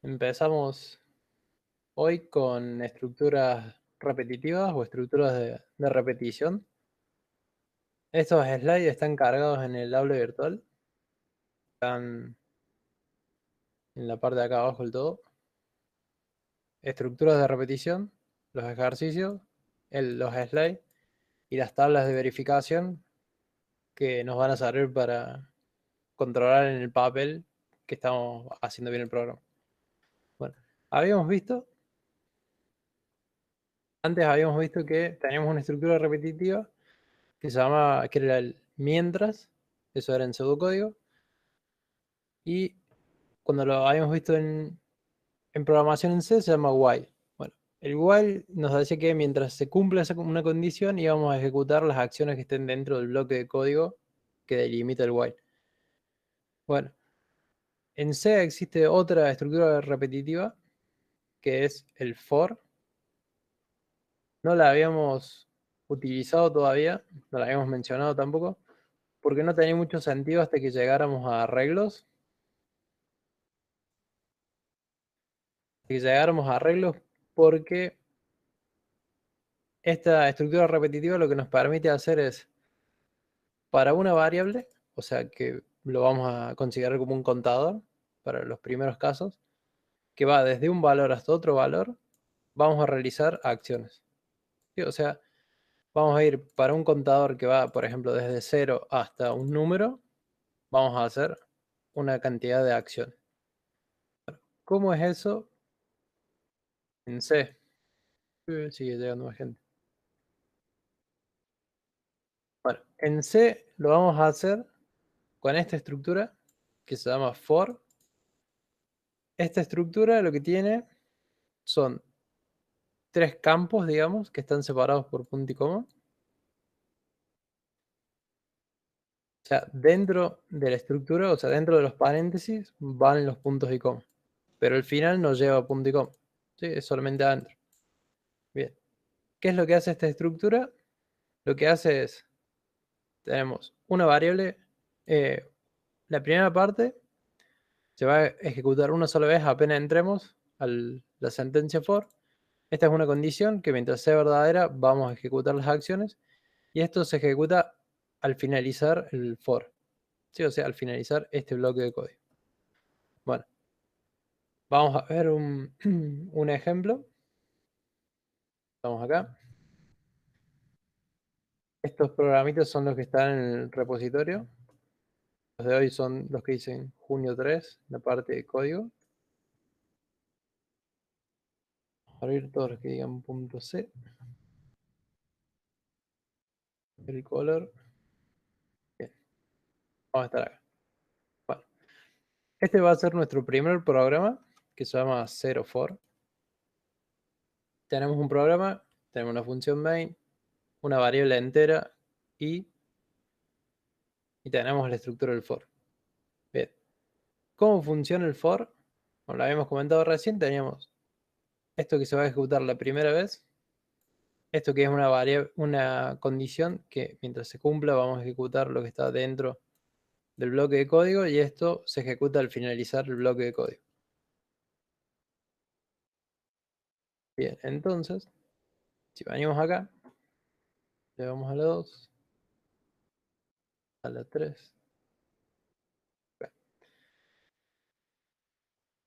Empezamos hoy con estructuras repetitivas o estructuras de repetición. Estos slides están cargados en el aula virtual. Están en la parte de acá abajo del todo. Estructuras de repetición, los ejercicios, los slides y las tablas de verificación que nos van a servir para controlar en el papel que estamos haciendo bien el programa. Bueno, antes habíamos visto que teníamos una estructura repetitiva que era el mientras, eso era en pseudocódigo, y cuando lo habíamos visto en programación en C se llama while. Bueno, el while nos decía que mientras se cumpla una condición íbamos a ejecutar las acciones que estén dentro del bloque de código que delimita el while. Bueno, en C existe otra estructura repetitiva que es el for. No la habíamos utilizado todavía, no la habíamos mencionado tampoco, porque no tenía mucho sentido hasta que llegáramos a arreglos. Porque esta estructura repetitiva lo que nos permite hacer es, para una variable, o sea que lo vamos a considerar como un contador para los primeros casos, que va desde un valor hasta otro valor, vamos a realizar acciones. ¿Sí? O sea, vamos a ir para un contador que va, por ejemplo, desde 0 hasta un número, vamos a hacer una cantidad de acciones. ¿Cómo es eso en C? Sigue llegando más gente. Bueno, en C lo vamos a hacer con esta estructura que se llama for. Esta estructura lo que tiene son tres campos, digamos, que están separados por punto y coma. O sea, dentro de la estructura, o sea, dentro de los paréntesis, van los puntos y coma. Pero el final no lleva punto y coma. ¿Sí? Es solamente adentro. Bien. ¿Qué es lo que hace esta estructura? Lo que hace es, tenemos una variable, la primera parte se va a ejecutar una sola vez apenas entremos a la sentencia for. Esta es una condición que mientras sea verdadera vamos a ejecutar las acciones y esto se ejecuta al finalizar el for. ¿Sí? O sea, al finalizar este bloque de código. Bueno, vamos a ver un ejemplo. Estamos acá. Estos programitas son los que están en el repositorio. Los de hoy son los que dicen junio 3, la parte de código. Vamos a abrir todos los que digan .c. El color. Bien, vamos a estar acá. Bueno, este va a ser nuestro primer programa que se llama 0for. Tenemos un programa, tenemos una función main, una variable entera y tenemos la estructura del for. Bien. ¿Cómo funciona el for? Como lo habíamos comentado recién, teníamos esto que se va a ejecutar la primera vez, esto que es una condición que mientras se cumpla vamos a ejecutar lo que está dentro del bloque de código y esto se ejecuta al finalizar el bloque de código. Bien, entonces, si venimos acá, le vamos a la 2, a la 3.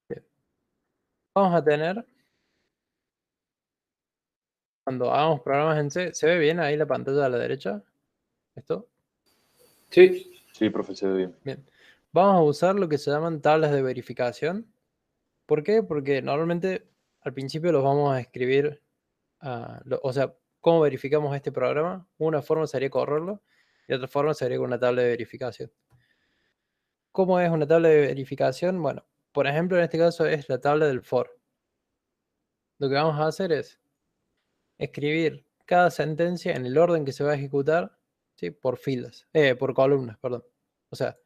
Bien. Vamos a tener, cuando hagamos programas en C, ¿se ve bien ahí la pantalla a la derecha? ¿Esto? Sí, sí, profe, se ve bien. Bien. Vamos a usar lo que se llaman tablas de verificación. ¿Por qué? Porque normalmente al principio los vamos a escribir, o sea, ¿cómo verificamos este programa? Una forma sería correrlo y otra forma sería con una tabla de verificación. ¿Cómo es una tabla de verificación? Bueno, por ejemplo, en este caso es la tabla del for. Lo que vamos a hacer es escribir cada sentencia en el orden que se va a ejecutar, ¿sí? Por columnas, perdón. O sea,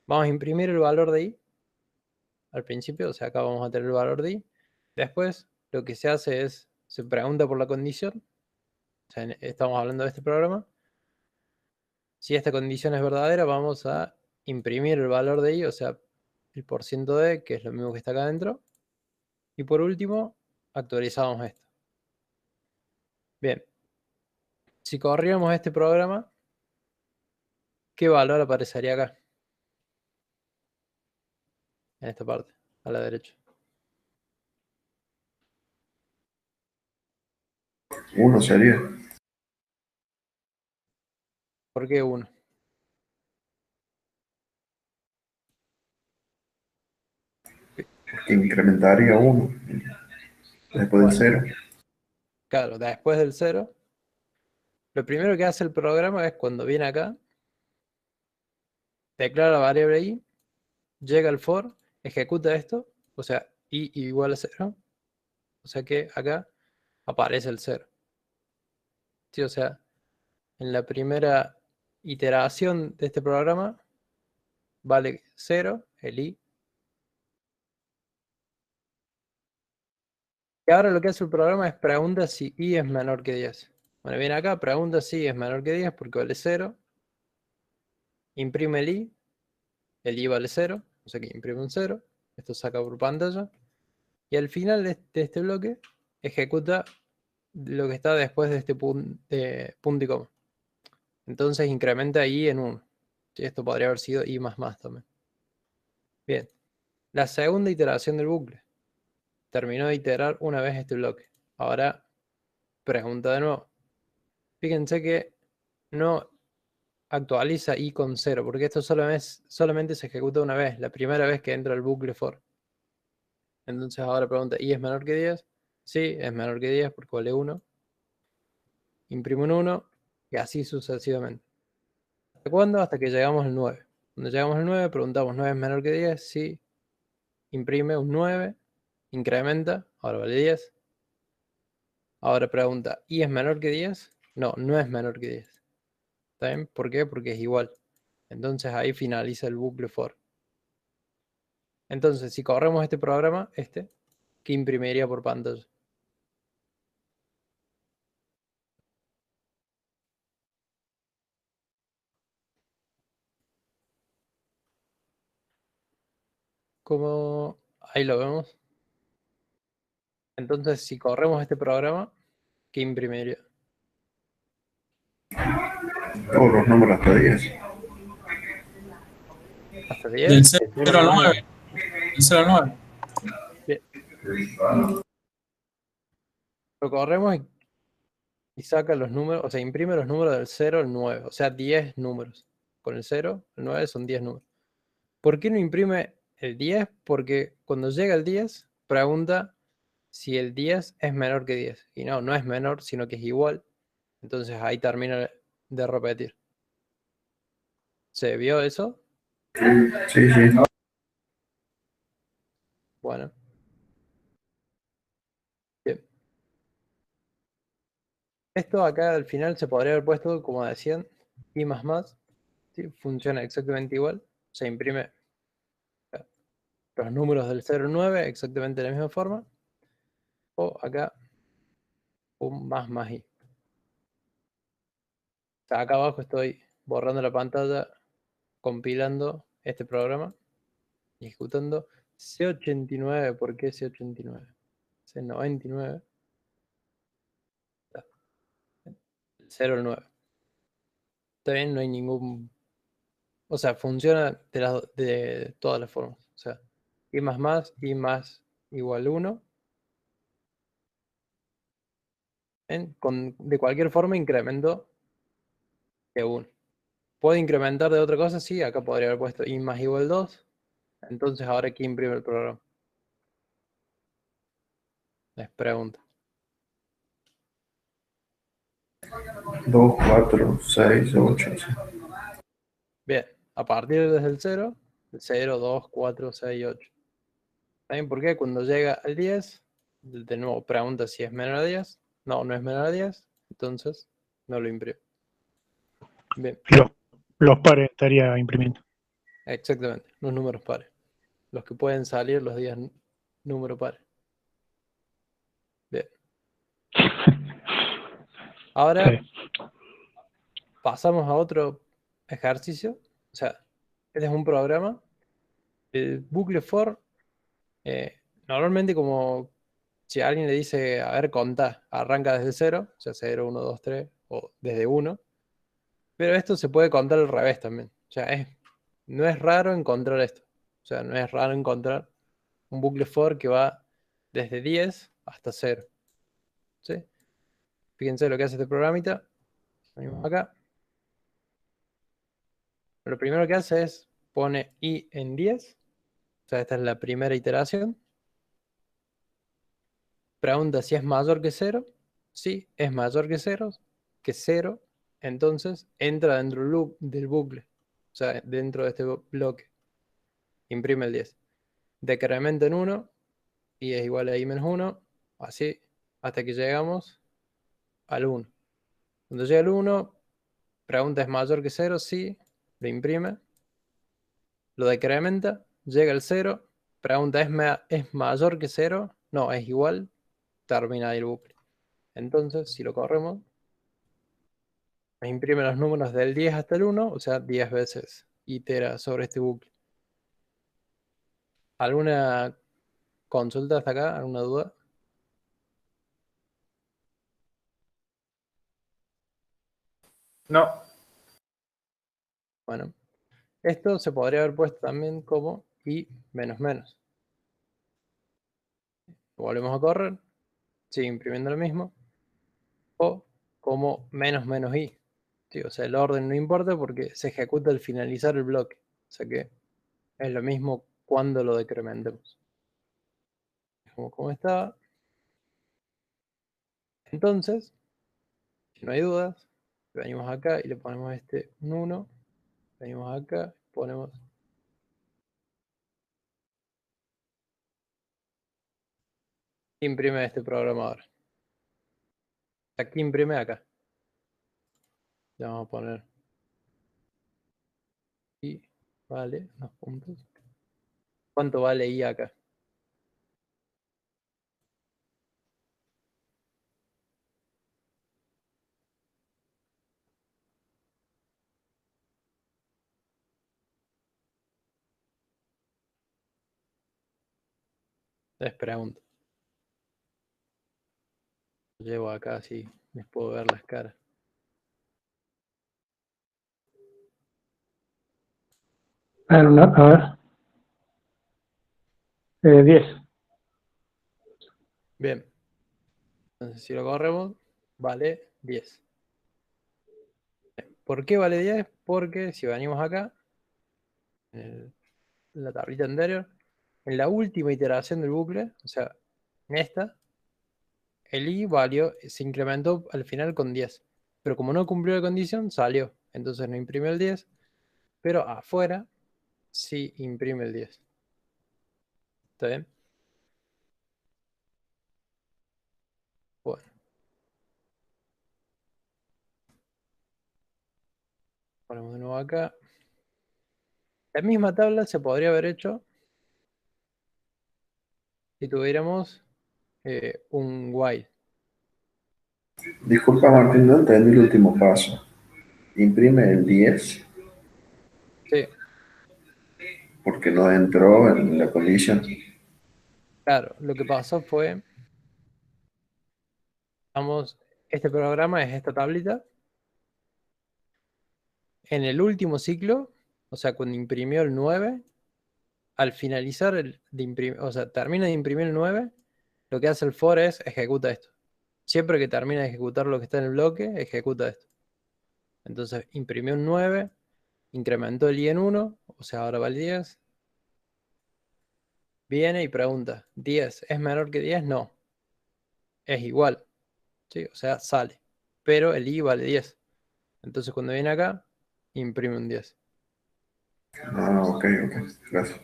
vamos a imprimir el valor de i al principio, o sea, acá vamos a tener el valor de i. Después, lo que se hace es, se pregunta por la condición, o sea, estamos hablando de este programa. Si esta condición es verdadera, vamos a imprimir el valor de i, o sea, el % de, que es lo mismo que está acá adentro. Y por último, actualizamos esto. Bien. Si corriéramos este programa, ¿qué valor aparecería acá? En esta parte, a la derecha. 1 sería. ¿Por qué 1? Porque incrementaría 1 después del 0. Claro, después del 0. Lo primero que hace el programa es cuando viene acá, declara la variable i, llega al for, ejecuta esto, o sea, i igual a 0. O sea que acá aparece el 0. ¿Sí? O sea, en la primera iteración de este programa vale 0, el i. Y ahora lo que hace el programa es pregunta si i es menor que 10. Bueno, viene acá, pregunta si i es menor que 10 porque vale 0. Imprime el i vale 0, o sea que imprime un 0. Esto saca por pantalla. Y al final de este bloque ejecuta lo que está después de este punto y coma. Entonces incrementa i en 1. Esto podría haber sido i más también. Bien. La segunda iteración del bucle. Terminó de iterar una vez este bloque. Ahora pregunta de nuevo. Fíjense que no actualiza i con 0, porque esto solamente se ejecuta una vez, la primera vez que entra el bucle for. Entonces ahora pregunta, ¿i es menor que 10? Sí, es menor que 10 porque vale 1. Imprime un 1 y así sucesivamente. ¿Hasta cuándo? Hasta que llegamos al 9. Cuando llegamos al 9 preguntamos, ¿9 es menor que 10? Sí. Imprime un 9, incrementa, ahora vale 10. Ahora pregunta, ¿i es menor que 10? No, no es menor que 10. ¿Está bien? ¿Por qué? Porque es igual. Entonces ahí finaliza el bucle for. Entonces, si corremos este programa, ¿qué imprimiría por pantalla? Como ahí lo vemos. Entonces, si corremos este programa, ¿qué imprimiría? Todos los números hasta 10. ¿Hasta Del 10? 0 al 9. Del 0 al 9. Bien. Lo corremos y saca los números, o sea, imprime los números del 0 al 9, o sea, 10 números. Con el 0, el 9 son 10 números. ¿Por qué no imprime el 10? Porque cuando llega el 10, pregunta si el 10 es menor que 10. Y no, no es menor, sino que es igual. Entonces ahí termina de repetir. ¿Se vio eso? Sí, sí. Bueno. Bien. Esto acá al final se podría haber puesto, como decían, i más. ¿Sí? Funciona exactamente igual. Se imprime los números del 0 al 9 exactamente de la misma forma. O acá un más i. O sea, acá abajo estoy borrando la pantalla, compilando este programa y ejecutando C89. ¿Por qué C89? C99. 0 al 9. Está bien, no hay ningún... O sea, funciona de todas las formas. O sea, i más igual 1. De cualquier forma incremento de 1. ¿Puedo incrementar de otra cosa? Sí, acá podría haber puesto i más igual 2. Entonces ahora aquí imprime el programa. Les pregunto. 2, 4, 6, 8. Bien, a partir desde el 0, 0, 2, 4, 6, 8. ¿Saben por qué? Cuando llega al 10, de nuevo pregunta si es menor a 10. No, no es menor a 10. Entonces no lo imprime. Bien, Los pares estaría imprimiendo. exactamente. Los números pares. Los que pueden salir los días número pares. Bien. Ahora Sí. pasamos a otro ejercicio. O sea, este es un programa. El bucle for, normalmente como si alguien le dice, a ver, contá, arranca desde 0, o sea, 0, 1, 2, 3, o desde 1. Pero esto se puede contar al revés también. O sea, no es raro encontrar esto. O sea, no es raro encontrar un bucle for que va desde 10 hasta 0. ¿Sí? Fíjense lo que hace este programita. Venimos acá. Lo primero que hace es pone i en 10. O sea, esta es la primera iteración. Pregunta si es mayor que 0. Sí, es mayor que 0. Entonces entra dentro del bucle. O sea, dentro de este bloque. Imprime el 10. Decrementa en 1. Y es igual a i menos 1. Así hasta que llegamos al 1. Cuando llega al 1, pregunta es mayor que 0. Sí, lo imprime. Lo decrementa. Llega al 0. Pregunta ¿es mayor que 0? No, es igual. Termina ahí el bucle. Entonces, si lo corremos, me imprime los números del 10 hasta el 1, o sea, 10 veces itera sobre este bucle. ¿Alguna consulta hasta acá? ¿Alguna duda? No. Bueno, esto se podría haber puesto también como i menos menos. Volvemos a correr, sigue imprimiendo lo mismo. O como menos menos i. Sí, o sea, el orden no importa porque se ejecuta al finalizar el bloque. O sea que es lo mismo cuando lo decrementemos. Como estaba. Entonces, si no hay dudas, venimos acá y le ponemos un 1. Venimos acá, ponemos... Imprime este programa ahora. Aquí imprime acá. Le vamos a poner... Y vale, 2 puntos. ¿Cuánto vale i acá? Les pregunto. Llevo acá así les puedo ver las caras. A ver, 10. Bien. Entonces si lo corremos, vale 10. ¿Por qué vale 10? Porque si venimos acá, en la tablita anterior, en la última iteración del bucle, o sea, en esta, el i se incrementó al final con 10. Pero como no cumplió la condición, salió. Entonces no imprime el 10. Pero afuera sí imprime el 10. ¿Está bien? Bueno. Ponemos de nuevo acá. La misma tabla se podría haber hecho si tuviéramos un while. Disculpa, Martín, no entendí el último paso. Imprime el 10 Sí, porque no entró en la condición. claro. Lo que pasó fue, este programa es esta tablita. En el último ciclo, o sea, cuando imprimió el 9, al finalizar de imprimir, o sea, termina de imprimir el 9, lo que hace el for es ejecuta esto. Siempre que termina de ejecutar lo que está en el bloque, ejecuta esto. Entonces imprimió un 9, incrementó el i en 1, o sea, ahora vale 10. Viene y pregunta, ¿10 es menor que 10? No, es igual. ¿Sí? O sea, sale. Pero el i vale 10. Entonces cuando viene acá, imprime un 10. Ah, ok, gracias.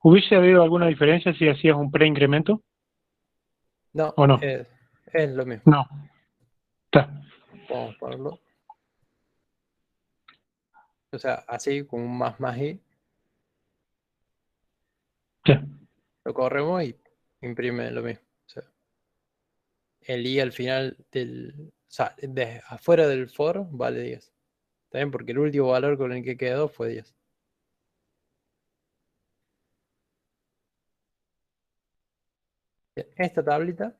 ¿Hubiese habido alguna diferencia si hacías un preincremento No, o no? es lo mismo. No. Está. Vamos a ponerlo. O sea, así con un más i. Sí. Lo corremos y imprime lo mismo. O sea, el i al final o sea, afuera del for vale 10. ¿Está bien? Porque el último valor con el que quedó fue 10. Bien, esta tablita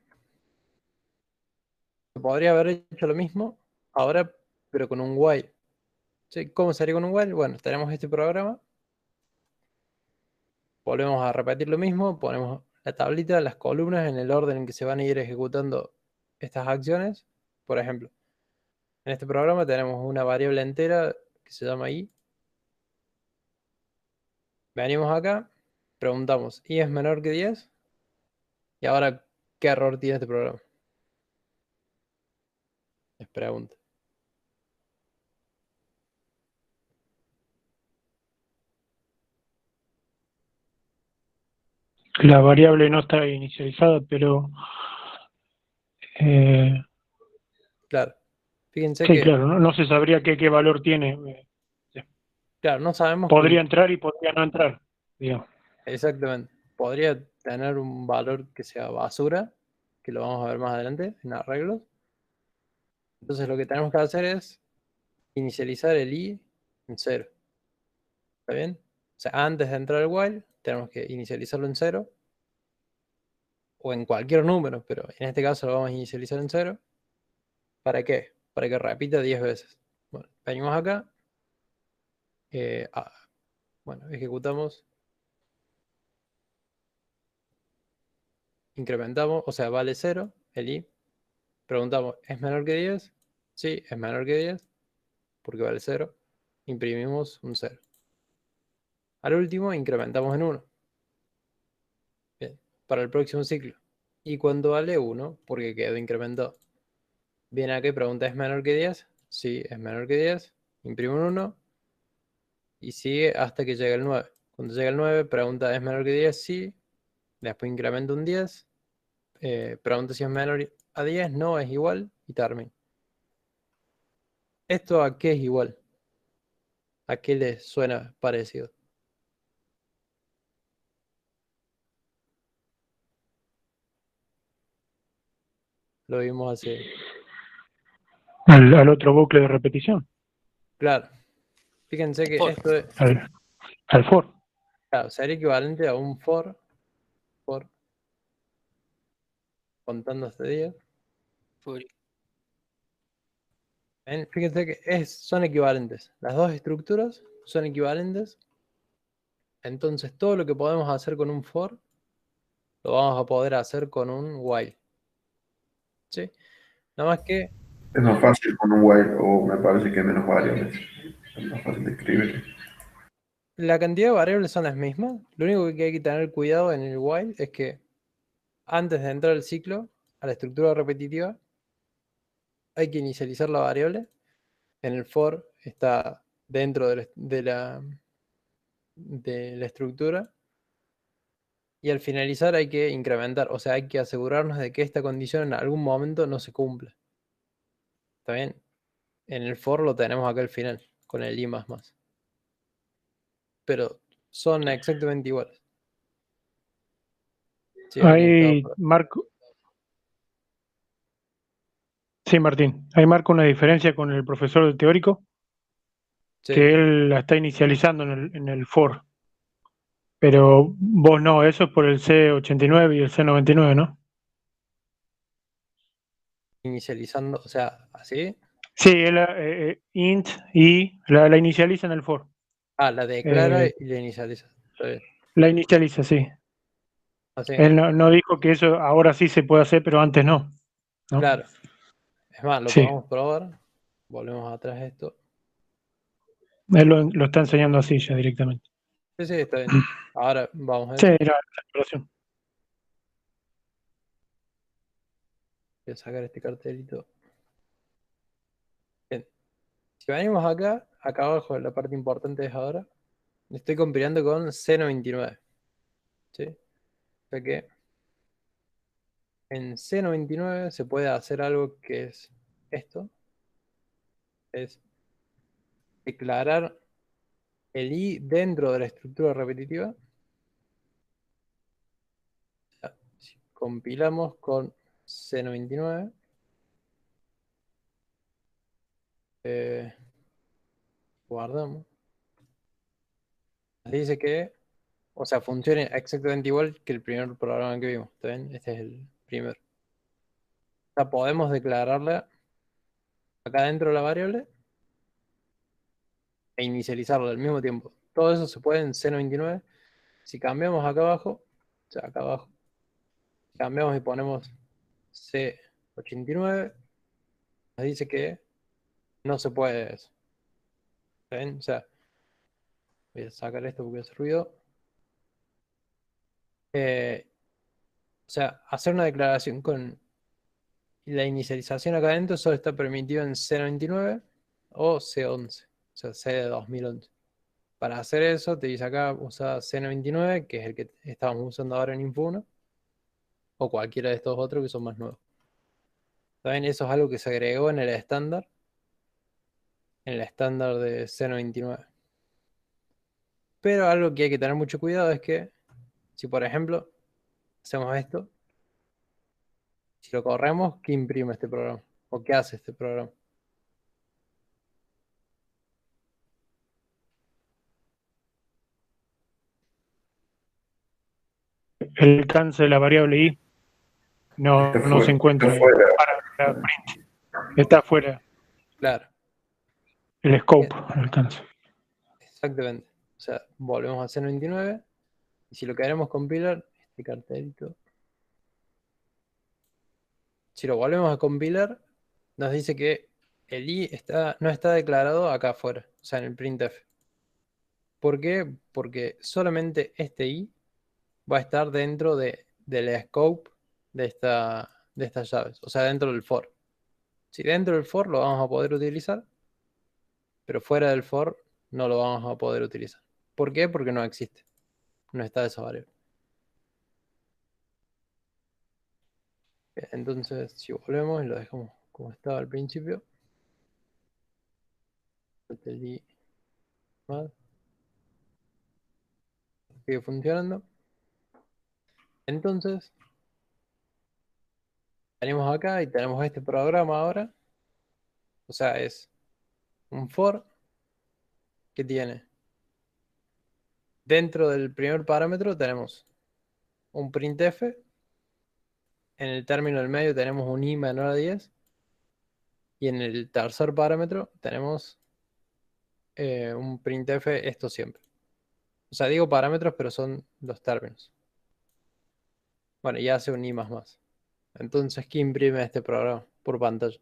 se podría haber hecho lo mismo ahora, pero con un while. ¿Sí? ¿Cómo sería con un while? Bueno, tenemos este programa, volvemos a repetir lo mismo, ponemos la tablita, las columnas en el orden en que se van a ir ejecutando estas acciones. Por ejemplo, en este programa tenemos una variable entera que se llama i. Venimos acá, preguntamos, ¿i es menor que 10? Y ahora, ¿qué error tiene este programa? Les pregunto. La variable no está inicializada, pero Claro, fíjense sí, que, claro, no se sabría qué valor tiene. claro, no sabemos Podría entrar y podría no entrar, digamos. exactamente. Podría tener un valor que sea basura, que lo vamos a ver más adelante en arreglos. Entonces lo que tenemos que hacer es inicializar el i en 0. ¿Está bien? O sea, antes de entrar al while, tenemos que inicializarlo en 0 o en cualquier número, pero en este caso lo vamos a inicializar en 0. ¿Para qué? Para que repita 10 veces. Bueno, venimos acá. Bueno, ejecutamos, incrementamos, o sea, vale 0, el i. Preguntamos, ¿es menor que 10? Sí, es menor que 10, porque vale 0. Imprimimos un 0. Al último, incrementamos en 1. Bien, para el próximo ciclo. Y cuando vale 1, porque quedó incrementado. Viene acá y pregunta, ¿es menor que 10? Sí, es menor que 10. Imprime un 1 y sigue hasta que llegue el 9. Cuando llega el 9, pregunta, ¿es menor que 10? Sí. Después incrementa un 10. Pregunta si es menor a 10. No, es igual. Y termina. ¿Esto a qué es igual? ¿A qué le suena parecido? Lo vimos hace... Al otro bucle de repetición, Claro. Fíjense que For. esto es, al for. claro, sería equivalente a un for contando hasta 10. For. Fíjense que son equivalentes. Las dos estructuras son equivalentes. Entonces todo lo que podemos hacer con un for lo vamos a poder hacer con un while. ¿Sí? Nada más que Es más fácil con un while o me parece que menos variables. Es más fácil de escribir. la cantidad de variables son las mismas. Lo único que hay que tener cuidado en el while es que antes de entrar al ciclo, a la estructura repetitiva, hay que inicializar la variable. En el for está dentro de la estructura. Y al finalizar hay que incrementar, o sea, hay que asegurarnos de que esta condición en algún momento no se cumpla. ¿Está bien? En el for lo tenemos acá al final, con el i más más. Pero son exactamente iguales. Sí, alguien estaba Ahí por... marco, sí, Martín, ahí marco una diferencia con el profesor de teórico, Sí, que él la está inicializando en el for, pero vos no, eso es por el C89 y el C99, ¿no? inicializando, o sea, así. Sí, él int y la inicializa en el for. La declara Eh, y la inicializa. Está bien. la inicializa, sí. Así, Él no dijo que eso ahora sí se puede hacer, pero antes no, ¿no? claro. Es más, lo Sí, podemos probar. Volvemos atrás a esto. él lo está enseñando así ya directamente. Sí, sí, está bien. Ahora vamos a Sí, eso. la relación. Voy a sacar este cartelito. Bien. Si venimos acá abajo, la parte importante es ahora. Estoy compilando con C99. ¿Sí? O sea que en C99 se puede hacer algo que es esto. Es declarar el i dentro de la estructura repetitiva. O sea, si compilamos con C99. Guardamos. Dice que o sea, funcione exactamente igual que el primer programa que vimos. ¿Está bien? Este es el primero. O sea, podemos declararla acá dentro de la variable e inicializarla al mismo tiempo. Todo eso se puede en C99. Si cambiamos acá abajo, o sea, acá abajo, cambiamos y ponemos C89, nos dice que no se puede eso. ¿Está bien? O sea, voy a sacar esto porque hace ruido. O sea, hacer una declaración con la inicialización acá adentro solo está permitido en C99 o C11, o sea, C de 2011. Para hacer eso, te dice acá, usa C99, que es el que estábamos usando ahora en Info1, o cualquiera de estos otros que son más nuevos. También eso es algo que se agregó en el estándar de C99. Pero algo que hay que tener mucho cuidado es que, si por ejemplo hacemos esto, si lo corremos, ¿qué imprime este programa? ¿O qué hace este programa? El alcance de la variable i no se Está encuentra ahí fuera. para la print. Está fuera Claro, el scope, el alcance. exactamente. O sea, volvemos a C99 y si lo queremos compilar, este cartelito, si lo volvemos a compilar, nos dice que el i no está declarado acá afuera, o sea, en el printf. ¿Por qué? Porque solamente este i va a estar dentro del scope de estas llaves, o sea, dentro del for. Si dentro del for lo vamos a poder utilizar, pero fuera del for no lo vamos a poder utilizar. ¿Por qué? Porque no existe, no está esa variable. Entonces, si volvemos y lo dejamos como estaba al principio, sigue funcionando. Entonces, venimos acá y tenemos este programa ahora. O sea, es un for que tiene dentro del primer parámetro tenemos un printf. En el término del medio tenemos un i menor a 10. Y en el tercer parámetro tenemos un printf esto siempre. O sea, digo parámetros, pero son los términos. Bueno, y hace un i más más. Entonces, ¿qué imprime este programa por pantalla?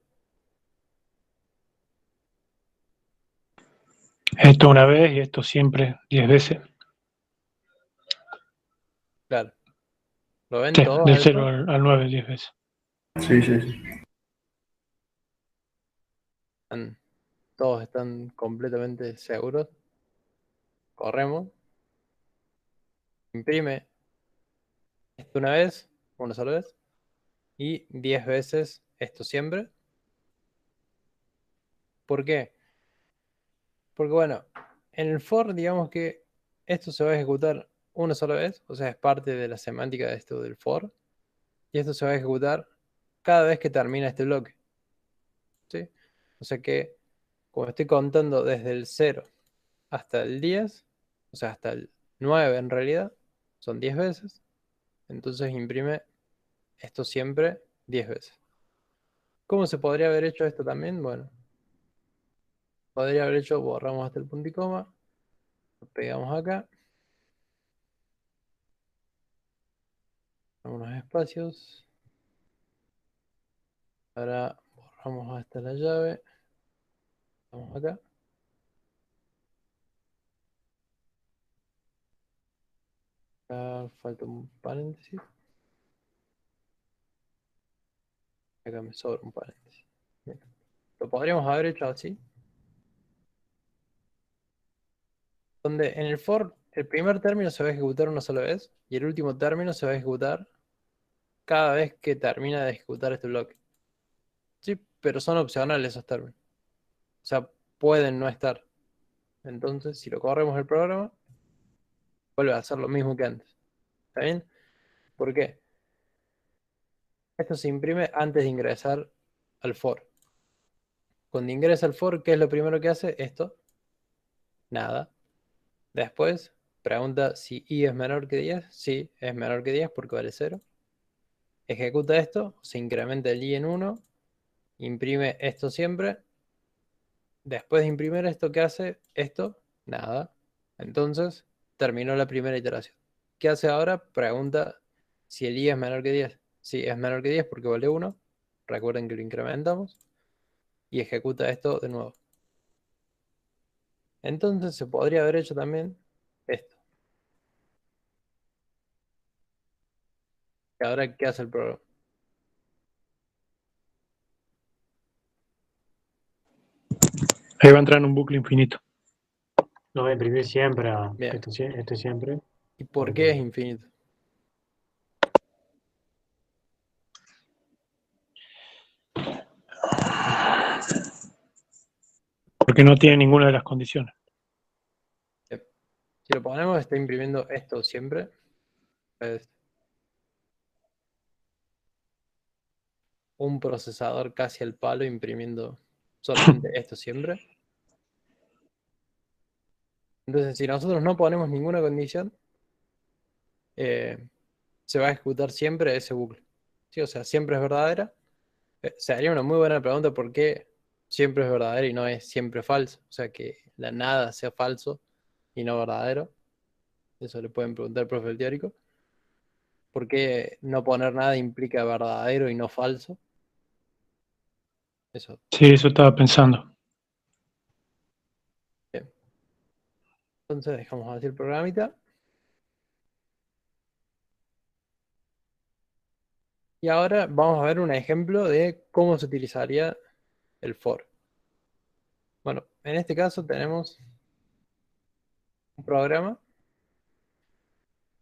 Esto una vez y esto siempre 10 veces. Claro. ¿Lo ven Sí, todos del eso? 0 al 9 10 veces. Sí, sí, sí. Todos están completamente seguros. Corremos. Imprime esto una sola vez. Y 10 veces esto siempre. ¿Por qué? Porque bueno, en el for digamos que esto se va a ejecutar una sola vez. O sea, es parte de la semántica de esto del for. Y esto se va a ejecutar cada vez que termina este bloque. ¿Sí? O sea que, como estoy contando desde el 0 hasta el 10, o sea, hasta el 9 en realidad, son 10 veces. Entonces imprime esto siempre 10 veces. ¿Cómo se podría haber hecho esto también? Bueno, podría haber hecho, borramos hasta el punto y coma, lo pegamos acá, unos espacios, ahora borramos hasta la llave, vamos acá. Acá falta un paréntesis. Acá me sobra un paréntesis. Bien. Lo podríamos haber hecho así. Donde en el for el primer término se va a ejecutar una sola vez y el último término se va a ejecutar cada vez que termina de ejecutar este bloque. Sí, pero son opcionales esos términos. O sea, pueden no estar. Entonces, si lo corremos el programa, vuelve a hacer lo mismo que antes. ¿Está bien? ¿Por qué? Esto se imprime antes de ingresar al for. Cuando ingresa al for, ¿qué es lo primero que hace? Esto. Nada. Después pregunta si i es menor que 10. Sí, es menor que 10 porque vale 0. Ejecuta esto, se incrementa el i en 1, imprime esto siempre. Después de imprimir esto, ¿qué hace? Esto, nada. Entonces, terminó la primera iteración. ¿Qué hace ahora? Pregunta si el i es menor que 10. Sí, es menor que 10 porque vale 1. Recuerden que lo incrementamos. Y ejecuta esto de nuevo. Entonces se podría haber hecho también esto. ¿Y ahora qué hace el programa? Ahí va a entrar en un bucle infinito. No va a imprimir siempre a Bien. este siempre. ¿Y por qué es infinito? Porque no tiene ninguna de las condiciones. Bien. Si lo ponemos, está imprimiendo esto siempre. Es un procesador casi al palo imprimiendo solamente esto siempre. Entonces, si nosotros no ponemos ninguna condición, se va a ejecutar siempre ese bucle. ¿Sí? O sea, siempre es verdadera. Sería una muy buena pregunta por qué siempre es verdadera y no es siempre falso. O sea, que la nada sea falso y no verdadero. Eso le pueden preguntar al profe del teórico. ¿Por qué no poner nada implica verdadero y no falso? Eso. Sí, eso estaba pensando. Bien. Entonces dejamos así el programita. Y ahora vamos a ver un ejemplo de cómo se utilizaría el for. Bueno, en este caso tenemos un programa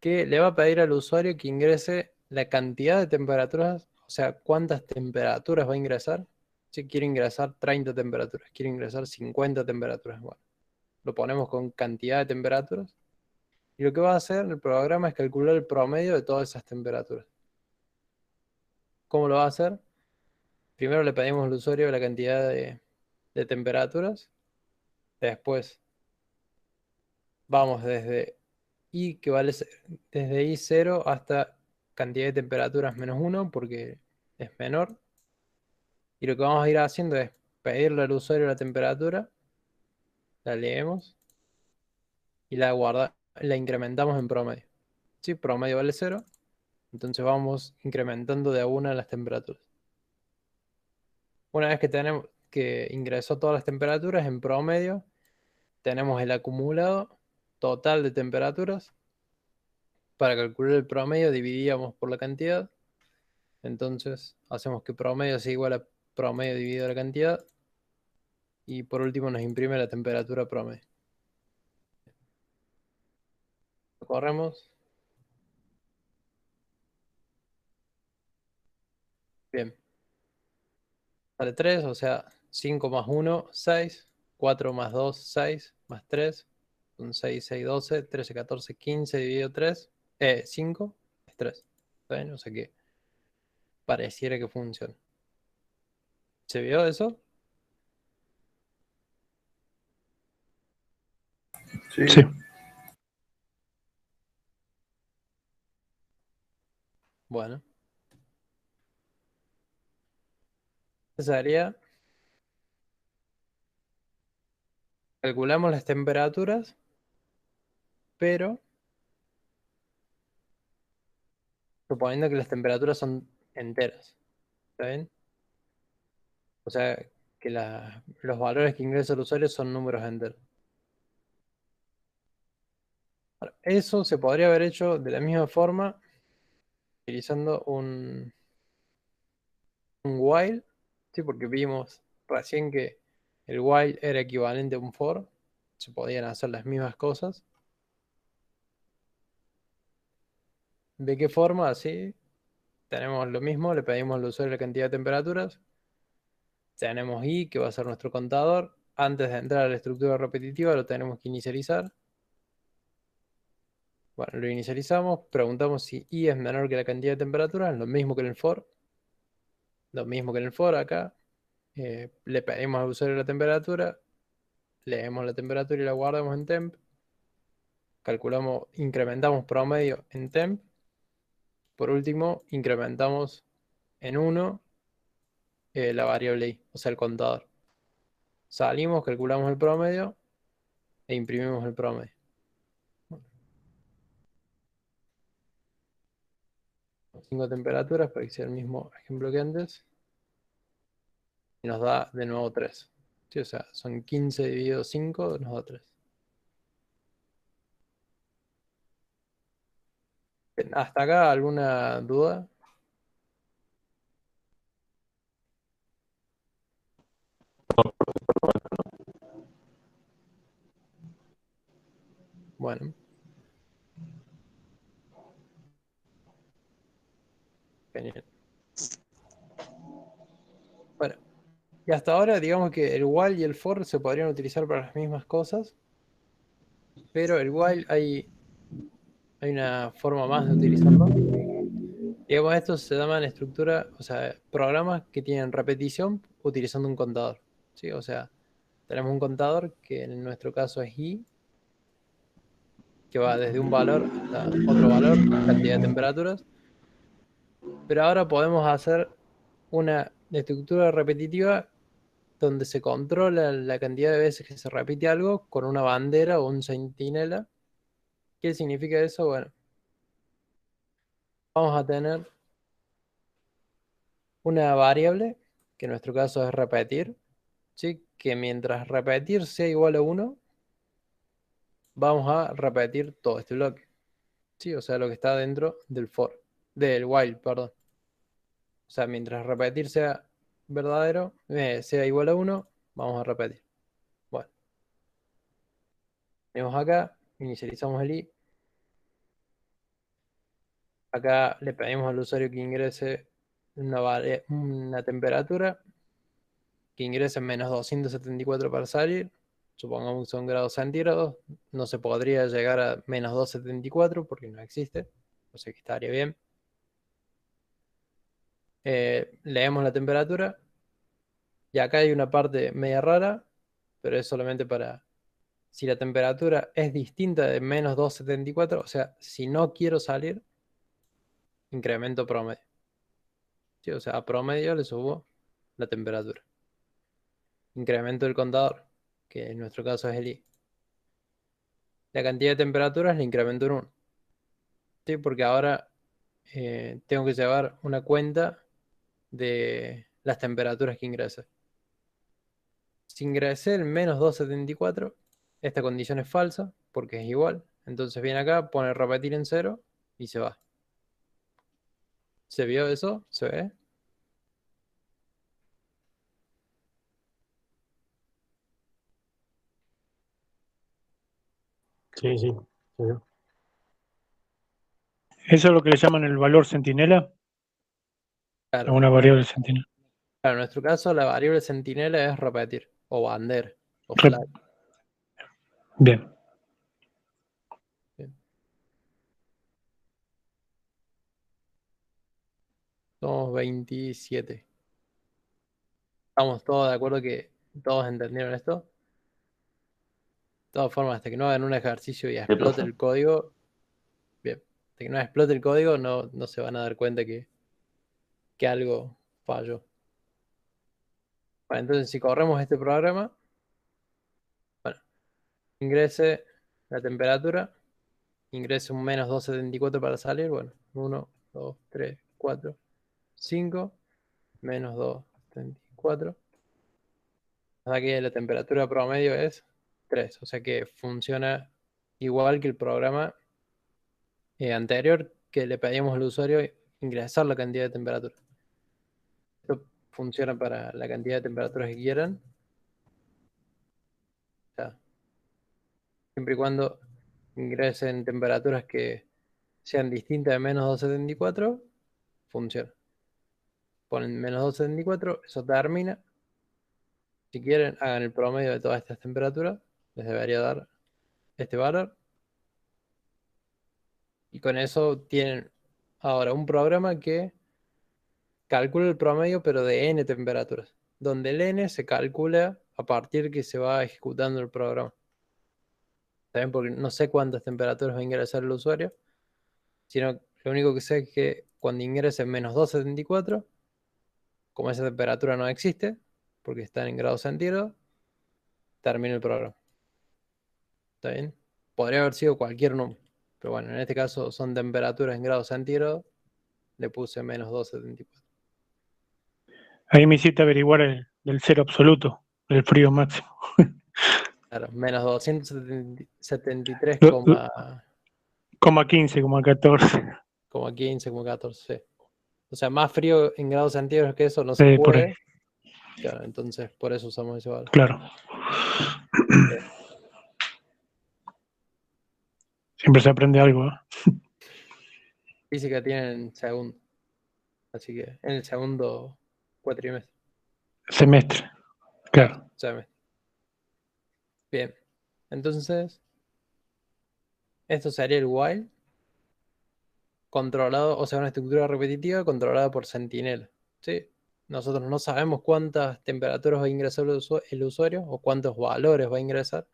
que le va a pedir al usuario que ingrese la cantidad de temperaturas, o sea, cuántas temperaturas va a ingresar. Si quiere ingresar 30 temperaturas, quiere ingresar 50 temperaturas. Bueno, lo ponemos con cantidad de temperaturas. Y lo que va a hacer el programa es calcular el promedio de todas esas temperaturas. ¿Cómo lo va a hacer? Primero le pedimos al usuario la cantidad de temperaturas. Después vamos desde i que vale desde i0 hasta cantidad de temperaturas menos 1 porque es menor. Y lo que vamos a ir haciendo es pedirle al usuario la temperatura, la leemos y la incrementamos en promedio. ¿Sí? Promedio vale 0, entonces vamos incrementando de a una las temperaturas. Una vez que tenemos que ingresó todas las temperaturas en promedio, tenemos el acumulado total de temperaturas. Para calcular el promedio dividíamos por la cantidad. Entonces hacemos que promedio sea igual a promedio dividido la cantidad. Y por último nos imprime la temperatura promedio. Lo corremos. Bien. Sale 3, o sea, 5 más 1, 6. 4 más 2, 6. Más 3. Son 6, 6, 12. 13, 14, 15 dividido 3. 5 es 3. ¿Está bien? O sea que pareciera que funciona. ¿Se vio eso? Sí. Sí. Bueno. Esa sería. Calculamos las temperaturas, pero suponiendo que las temperaturas son enteras. ¿Está bien? O sea, que los valores que ingresa el usuario son números enteros. Ahora, eso se podría haber hecho de la misma forma utilizando un while, ¿sí? Porque vimos recién que el while era equivalente a un for. Se podían hacer las mismas cosas. ¿De qué forma? Así tenemos lo mismo, le pedimos al usuario la cantidad de temperaturas. Tenemos i, que va a ser nuestro contador. Antes de entrar a la estructura repetitiva lo tenemos que inicializar. Bueno, lo inicializamos, preguntamos si i es menor que la cantidad de temperaturas, lo mismo que en el for. Lo mismo que en el for acá. Le pedimos al usuario la temperatura, leemos la temperatura y la guardamos en temp. calculamos, incrementamos promedio en temp. Por último, incrementamos en 1 la variable i, o sea, el contador. Salimos, calculamos el promedio e imprimimos el promedio. 5 temperaturas para que sea el mismo ejemplo que antes. Y nos da de nuevo 3. Sí, o sea, son 15 dividido 5, nos da 3. Bien, ¿hasta acá alguna duda? Bueno. Genial. Bueno, y hasta ahora digamos que el while y el for se podrían utilizar para las mismas cosas, pero el while hay una forma más de utilizarlo. Digamos, estos se llaman estructura, o sea, programas que tienen repetición utilizando un contador. ¿Sí? O sea, tenemos un contador que en nuestro caso es i, que va desde un valor hasta otro valor, cantidad de temperaturas. Pero ahora podemos hacer una estructura repetitiva donde se controla la cantidad de veces que se repite algo con una bandera o un centinela. ¿Qué significa eso? Bueno, vamos a tener una variable, que en nuestro caso es repetir, ¿sí? Que mientras repetir sea igual a 1, vamos a repetir todo este bloque. ¿Sí? O sea, lo que está dentro del while, perdón. O sea, mientras repetir sea verdadero, sea igual a 1, vamos a repetir. Bueno, venimos acá, inicializamos el i. Acá le pedimos al usuario que ingrese una temperatura, que ingrese en menos 274 para salir. Supongamos que son grados centígrados. No se podría llegar a menos 274 porque no existe. O sea que estaría bien. Leemos la temperatura. Y acá hay una parte media rara, pero es solamente para... Si la temperatura es distinta de menos 274, o sea, si no quiero salir, incremento promedio. Sí, o sea, a promedio le subo la temperatura. Incremento el contador, que en nuestro caso es el i. La cantidad de temperaturas le incremento en 1. ¿Sí? Porque ahora tengo que llevar una cuenta de las temperaturas que ingresé. Si ingresé el menos 274, esta condición es falsa, porque es igual. Entonces viene acá, pone repetir en 0 y se va. ¿Se vio eso? ¿Se ve? Sí, sí. Se vio. Eso es lo que le llaman el valor centinela, Claro. una variable centinela. Claro, en nuestro caso la variable centinela es repetir, o bandera, o Rep- flag. Bien. Bien. Somos 27. Estamos todos de acuerdo que todos entendieron esto. De todas formas, hasta que no hagan un ejercicio y explote profe? el código, bien, hasta que no explote el código no se van a dar cuenta que algo falló. Bueno, entonces si corremos este programa, bueno, ingrese la temperatura, ingrese un menos 274 para salir, bueno, 1, 2, 3, 4, 5, menos 274. O sea que la temperatura promedio es 3, o sea que funciona igual que el programa anterior que le pedíamos al usuario ingresar la cantidad de temperatura. Esto funciona para la cantidad de temperaturas que quieran. O sea, siempre y cuando ingresen temperaturas que sean distintas de menos 274, funciona. Ponen menos 274, eso termina. Si quieren, hagan el promedio de todas estas temperaturas. Les debería dar este valor. Y con eso tienen ahora un programa que calcula el promedio, pero de n temperaturas, donde el n se calcula a partir que se va ejecutando el programa. También porque no sé cuántas temperaturas va a ingresar el usuario, sino lo único que sé es que cuando ingrese menos 274, como esa temperatura no existe, porque está en grados centígrados, termina el programa. ¿Está bien? Podría haber sido cualquier número, pero bueno, en este caso son temperaturas en grados centígrados, le puse menos 274. Ahí me hiciste averiguar el cero absoluto, el frío máximo. Claro, menos 273, Lo- Coma 15, coma 14. como 15, como 14. Sí. O sea, más frío en grados centígrados que eso no se Por ahí, puede. Claro, entonces por eso usamos ese valor. claro. Bien. Siempre se aprende algo, ¿eh? Física tienen segundo. Así que en el segundo cuatrimestre. Semestre, claro. Semestre. Bien. Entonces, esto sería el while controlado, o sea, una estructura repetitiva controlada por centinela. ¿Sí? Nosotros no sabemos cuántas temperaturas va a ingresar el usuario o cuántos valores va a ingresar.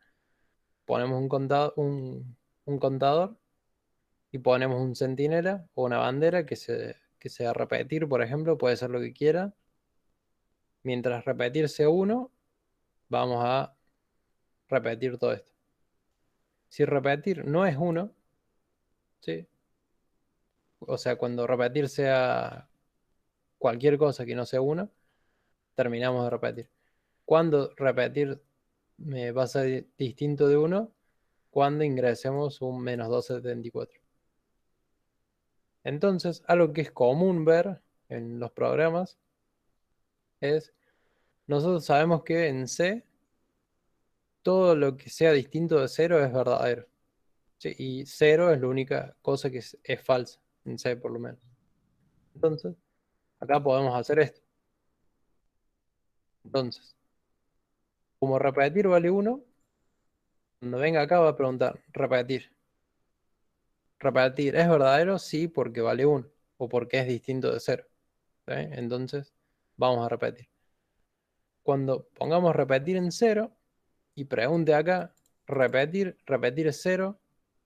Ponemos un contador y ponemos un centinela o una bandera que sea repetir, por ejemplo, puede ser lo que quiera. Mientras repetir sea 1, vamos a repetir todo esto. Si repetir no es 1, ¿sí? O sea, cuando repetir sea cualquier cosa que no sea 1, terminamos de repetir. Cuando repetir me va a ser distinto de 1, cuando ingresemos un menos 274. Entonces, algo que es común ver en los programas es, nosotros sabemos que en C todo lo que sea distinto de 0 es verdadero. ¿Sí? Y 0 es la única cosa que es falsa, en C por lo menos. Entonces, acá podemos hacer esto. Entonces, como repetir vale 1, cuando venga acá va a preguntar, repetir. Repetir, ¿es verdadero? Sí, porque vale 1 o porque es distinto de 0. ¿Sí? Entonces, vamos a repetir. Cuando pongamos repetir en 0 y pregunte acá, repetir es 0,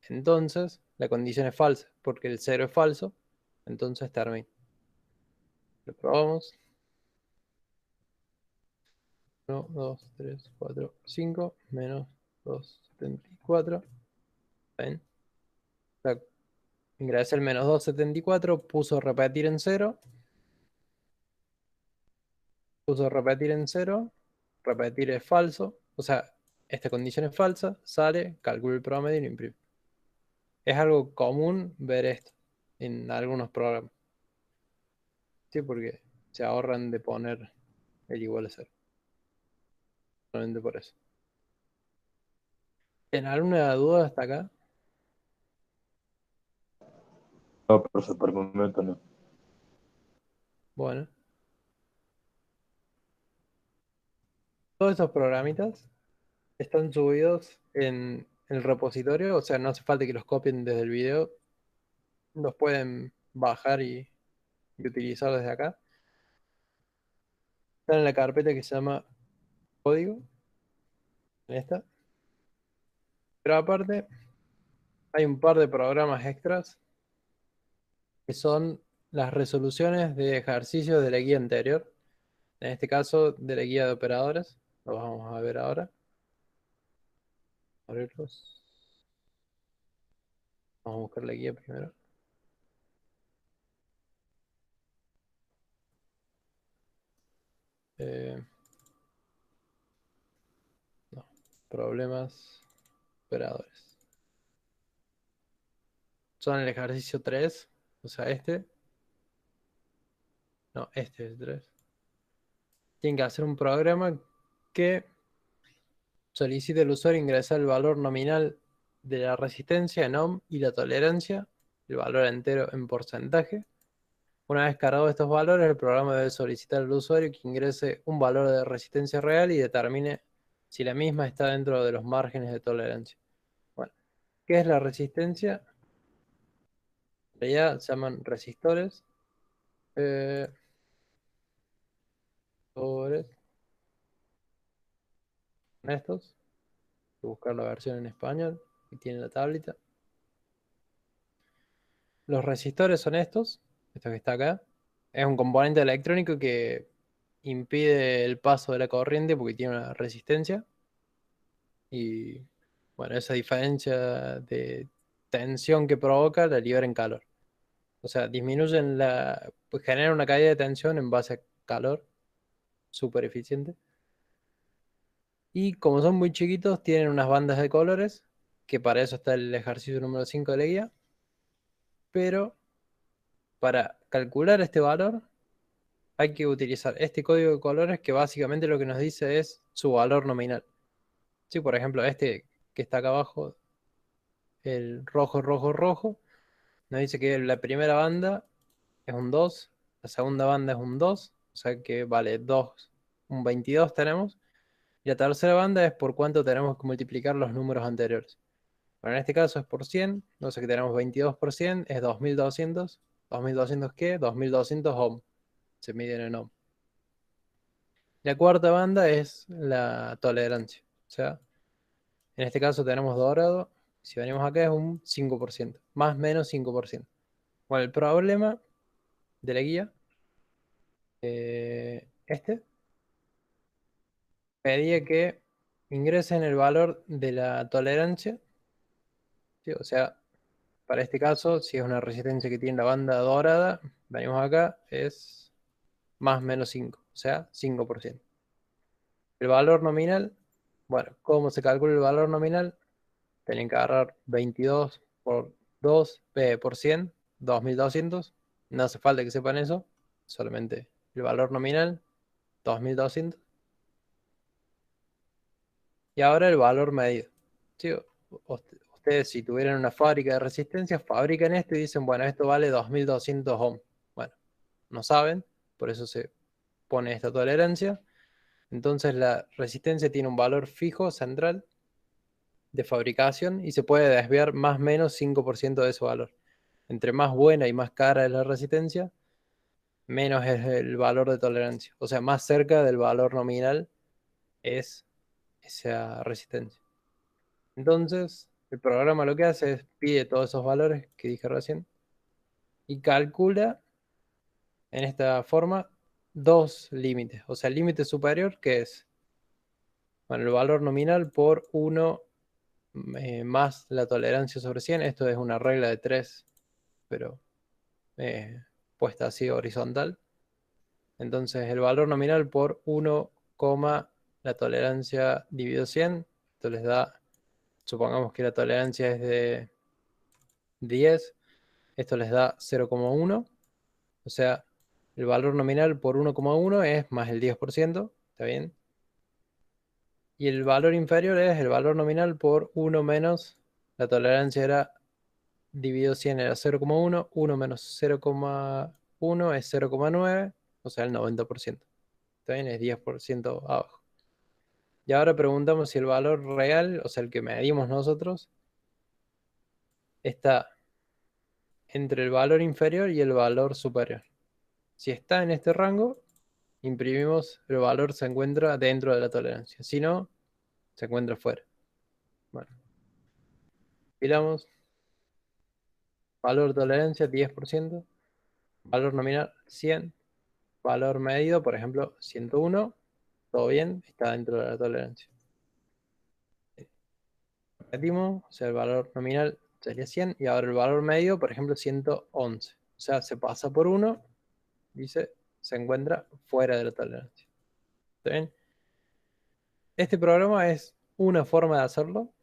entonces la condición es falsa, porque el 0 es falso, entonces termina. Lo probamos. 1, 2, 3, 4, 5, menos 274. ¿Ven? O sea, ingresé el menos 274, puso repetir en 0, puso repetir en 0, repetir es falso, o sea, esta condición es falsa, sale, calculo el promedio y lo imprime. Es algo común ver esto en algunos programas. Sí, porque se ahorran de poner el igual a 0. Solamente por eso. ¿En alguna duda hasta acá? No, profe, por el momento no. Bueno. Todos estos programitas están subidos en el repositorio, o sea, no hace falta que los copien desde el video. Los pueden bajar y utilizar desde acá. Están en la carpeta que se llama código, en esta. Pero aparte, hay un par de programas extras que son las resoluciones de ejercicios de la guía anterior. En este caso, de la guía de operadores. Lo vamos a ver ahora. Abrirlos. Vamos a buscar la guía primero. No, problemas operadores. Son el ejercicio 3, o sea, este. No, este es el 3. Tienen que hacer un programa que solicite al usuario ingresar el valor nominal de la resistencia en ohm y la tolerancia, el valor entero en porcentaje. Una vez cargados estos valores, el programa debe solicitar al usuario que ingrese un valor de resistencia real y determine si la misma está dentro de los márgenes de tolerancia. Bueno, ¿qué es la resistencia? En realidad se llaman resistores. Sobre estos. Voy a buscar la versión en español. que tiene la tablita. Los resistores son estos que está acá. Es un componente electrónico que impide el paso de la corriente porque tiene una resistencia. Y bueno, esa diferencia de tensión que provoca la libera en calor. O sea, disminuyen pues generan una caída de tensión en base a calor, súper eficiente. Y como son muy chiquitos, tienen unas bandas de colores, que para eso está el ejercicio número 5 de la guía. Pero para calcular este valor, hay que utilizar este código de colores que básicamente lo que nos dice es su valor nominal. Sí, por ejemplo, este que está acá abajo, el rojo, rojo, rojo, nos dice que la primera banda es un 2, la segunda banda es un 2, o sea que vale 2, un 22 tenemos, y la tercera banda es por cuánto tenemos que multiplicar los números anteriores. Bueno, en este caso es por 100, o sea que tenemos 22 por 100, es 2200. ¿2200 qué? 2200 ohm, se miden en ohm. La cuarta banda es la tolerancia, o sea, en este caso tenemos dorado, si venimos acá es un 5%, más o menos 5%. Bueno, el problema de la guía, pedía que ingresen el valor de la tolerancia, ¿sí? O sea, para este caso, si es una resistencia que tiene la banda dorada, venimos acá, es más o menos 5, o sea, 5%. El valor nominal, bueno, ¿cómo se calcula el valor nominal? Tienen que agarrar 22 por 2 por 100, 2200. No hace falta que sepan eso, solamente el valor nominal, 2200. Y ahora el valor medido. Sí, ustedes, si tuvieran una fábrica de resistencia, fabrican esto y dicen, bueno, esto vale 2200 ohm. Bueno, no saben, por eso se pone esta tolerancia. Entonces la resistencia tiene un valor fijo central de fabricación y se puede desviar más o menos 5% de ese valor. Entre más buena y más cara es la resistencia, menos es el valor de tolerancia. O sea, más cerca del valor nominal es esa resistencia. Entonces, el programa lo que hace es pide todos esos valores que dije recién y calcula en esta forma dos límites. O sea, el límite superior que es, bueno, el valor nominal por 1 más la tolerancia sobre 100. Esto es una regla de 3, pero puesta así horizontal. Entonces el valor nominal por 1, la tolerancia dividido 100. Esto les da, supongamos que la tolerancia es de 10. Esto les da 0,1. O sea, el valor nominal por 1,1 es más el 10%. ¿Está bien? Y el valor inferior es el valor nominal por 1 menos, la tolerancia era dividido 100 era 0,1, 1 menos 0,1 es 0,9, o sea el 90%. ¿Está bien? Es 10% abajo. Y ahora preguntamos si el valor real, o sea el que medimos nosotros, está entre el valor inferior y el valor superior. Si está en este rango, imprimimos el valor se encuentra dentro de la tolerancia. Si no, se encuentra fuera. Bueno, miramos. Valor de tolerancia 10%. Valor nominal 100. Valor medido, por ejemplo, 101. Todo bien, está dentro de la tolerancia. Repetimos, o sea, el valor nominal sería 100 y ahora el valor medio, por ejemplo, 111. O sea, se pasa por 1, dice, se encuentra fuera de la tolerancia. ¿Está bien? Este programa es una forma de hacerlo.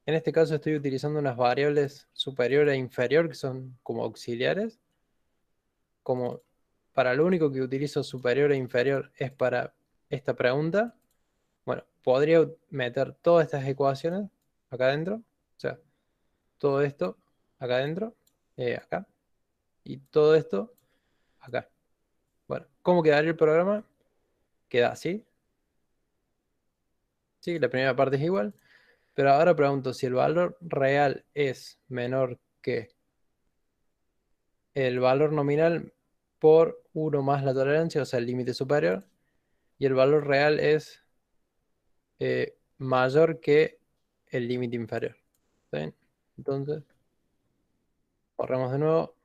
En este caso estoy utilizando unas variables superior e inferior que son como auxiliares. Como para lo único que utilizo superior e inferior es para esta pregunta. Bueno, podría meter todas estas ecuaciones acá adentro. O sea, todo esto acá adentro, acá. Y todo esto acá. Bueno, ¿cómo quedaría el programa? Queda así. Sí, la primera parte es igual. Pero ahora pregunto si el valor real es menor que el valor nominal por 1 más la tolerancia, o sea, el límite superior. Y el valor real es mayor que el límite inferior. ¿Está bien? Entonces, corremos de nuevo.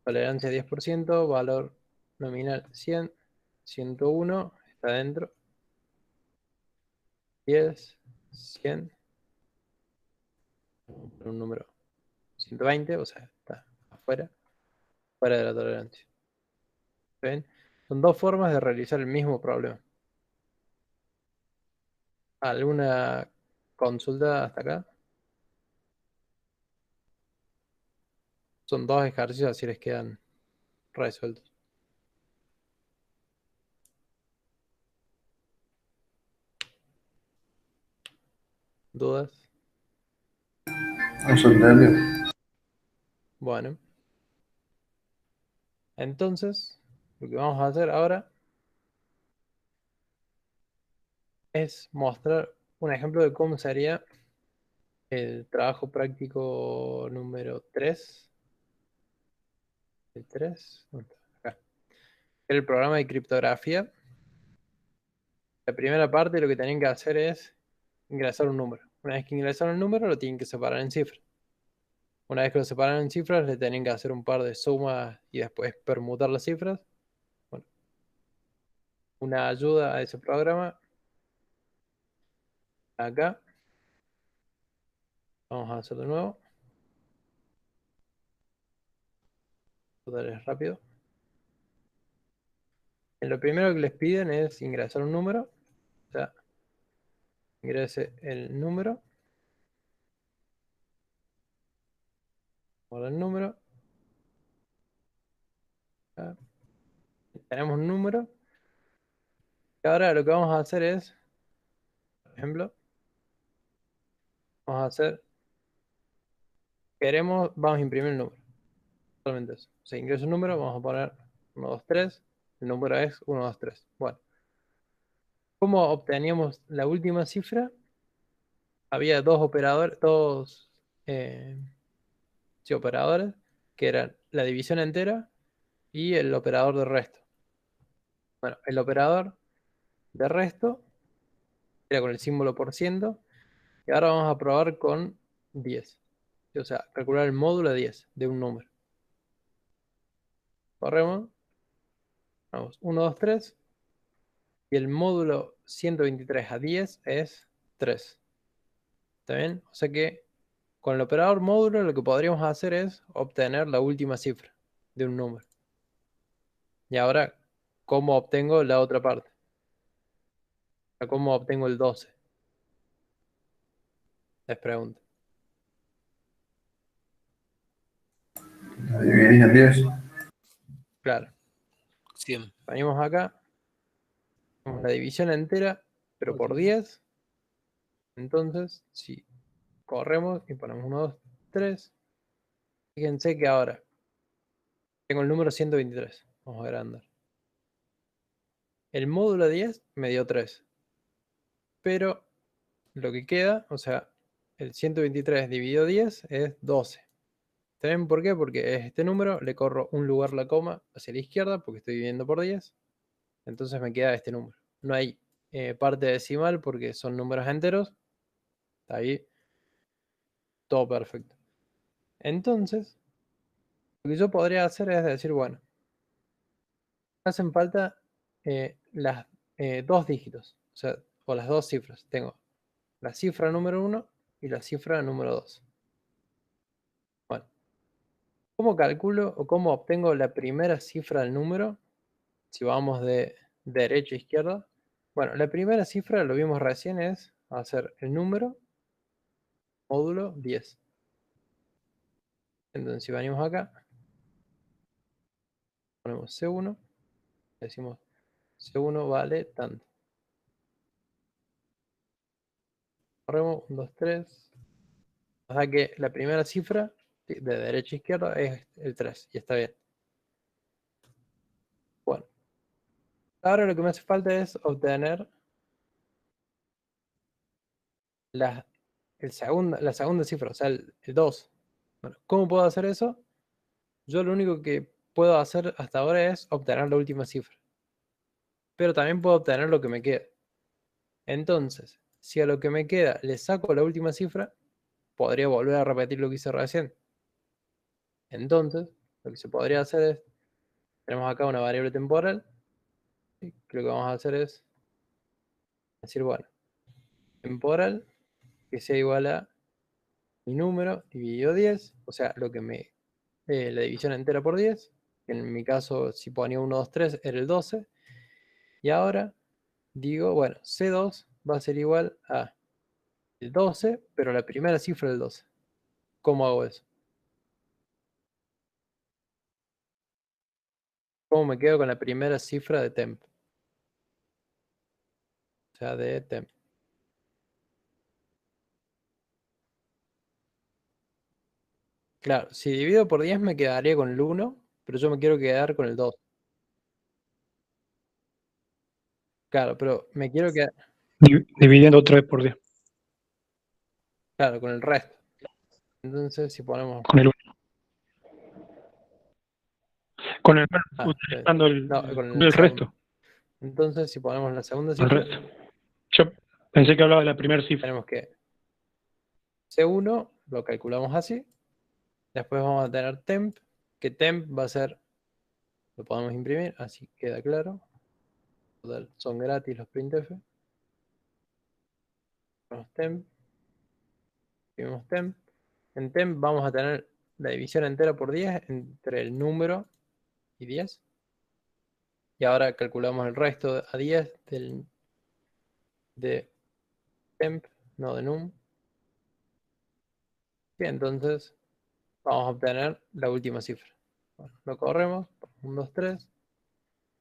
Tolerancia 10%, valor nominal 100, 101, está dentro. 10, 100, un número 120, o sea, está afuera, fuera de la tolerancia. ¿Ven? Son dos formas de realizar el mismo problema. ¿Alguna consulta hasta acá? Son dos ejercicios, así les quedan resueltos. ¿Dudas? No se entendió. Bueno. Entonces, lo que vamos a hacer ahora es mostrar un ejemplo de cómo sería el trabajo práctico número 3. ¿El 3? ¿Dónde está? Acá. El programa de criptografía. La primera parte lo que tienen que hacer es ingresar un número. Una vez que ingresaron el número, lo tienen que separar en cifras. Una vez que lo separan en cifras, le tienen que hacer un par de sumas y después permutar las cifras. Bueno, una ayuda a ese programa. Acá. Vamos a hacerlo de nuevo. Total es rápido. Lo primero que les piden es ingresar un número. O sea, ingrese el número. Por el número. Acá. Tenemos un número. Y ahora lo que vamos a hacer es, por ejemplo, vamos a hacer, vamos a imprimir el número. Solamente eso. O sea, ingreso un número, vamos a poner 1, 2, 3. El número es 1, 2, 3. Bueno. ¿Cómo obteníamos la última cifra? Había dos operadores, sí, operadores, que eran la división entera y el operador de resto. Bueno, el operador de resto era con el símbolo por ciento, y ahora vamos a probar con 10. O sea, calcular el módulo de 10 de un número. Corremos. Vamos, 1, 2, 3. Y el módulo 123 a 10 es 3. ¿Está bien? O sea que con el operador módulo lo que podríamos hacer es obtener la última cifra de un número. Y ahora, ¿cómo obtengo la otra parte? ¿Cómo obtengo el 12? Les pregunto. La dividís en 10. Claro. 100. Venimos acá. Tenemos la división entera, pero por 10. Entonces, si corremos y ponemos 1, 2, 3. Fíjense que ahora tengo el número 123. Vamos a agrandar. El módulo 10 me dio 3. Pero lo que queda, o sea, el 123 dividido 10 es 12. ¿Saben por qué? Porque es este número, le corro un lugar la coma hacia la izquierda porque estoy dividiendo por 10. Entonces me queda este número. No hay parte decimal porque son números enteros. Está ahí. Todo perfecto. Entonces, lo que yo podría hacer es decir, bueno, hacen falta las dos dígitos. O sea, o las dos cifras. Tengo la cifra número 1 y la cifra número 2. Bueno, ¿cómo calculo o cómo obtengo la primera cifra del número? Si vamos de derecha a izquierda. Bueno, la primera cifra, lo vimos recién, es hacer el número módulo 10. Entonces, si venimos acá, ponemos C1, decimos C1 vale tanto. Corremos 1, 2, 3. O sea que la primera cifra de derecha a izquierda es el 3 y está bien. Bueno, ahora lo que me hace falta es obtener la segunda cifra, o sea, el 2. Bueno, ¿cómo puedo hacer eso? Yo lo único que puedo hacer hasta ahora es obtener la última cifra. Pero también puedo obtener lo que me queda. Entonces, si a lo que me queda le saco la última cifra, podría volver a repetir lo que hice recién. Entonces, lo que se podría hacer es, tenemos acá una variable temporal, y lo que vamos a hacer es decir, bueno, temporal, que sea igual a mi número dividido 10, o sea, lo que la división entera por 10, que en mi caso, si ponía 1, 2, 3, era el 12, y ahora digo, bueno, C2 va a ser igual a el 12, pero la primera cifra del 12. ¿Cómo hago eso? ¿Cómo me quedo con la primera cifra de temp? O sea, de temp. Claro, si divido por 10 me quedaría con el 1, pero yo me quiero quedar con el 2. Claro, pero me quiero quedar, Dividiendo otra vez por 10. claro, con el resto. Entonces, si ponemos... Con el 1. Con el, Ah, utilizando no, con el el resto. segundo. Entonces, si ponemos la segunda El cifra, resto. Yo pensé que hablaba de la primera cifra. tenemos que C1 lo calculamos así. Después vamos a tener temp, que temp va a ser, lo podemos imprimir, así queda claro. Total, son gratis los printf. Ponemos temp, imprimimos temp. En temp vamos a tener la división entera por 10 entre el número y 10. Y ahora calculamos el resto a 10 de temp, no de num. Y entonces vamos a obtener la última cifra. Bueno, lo corremos, 1, 2, 3.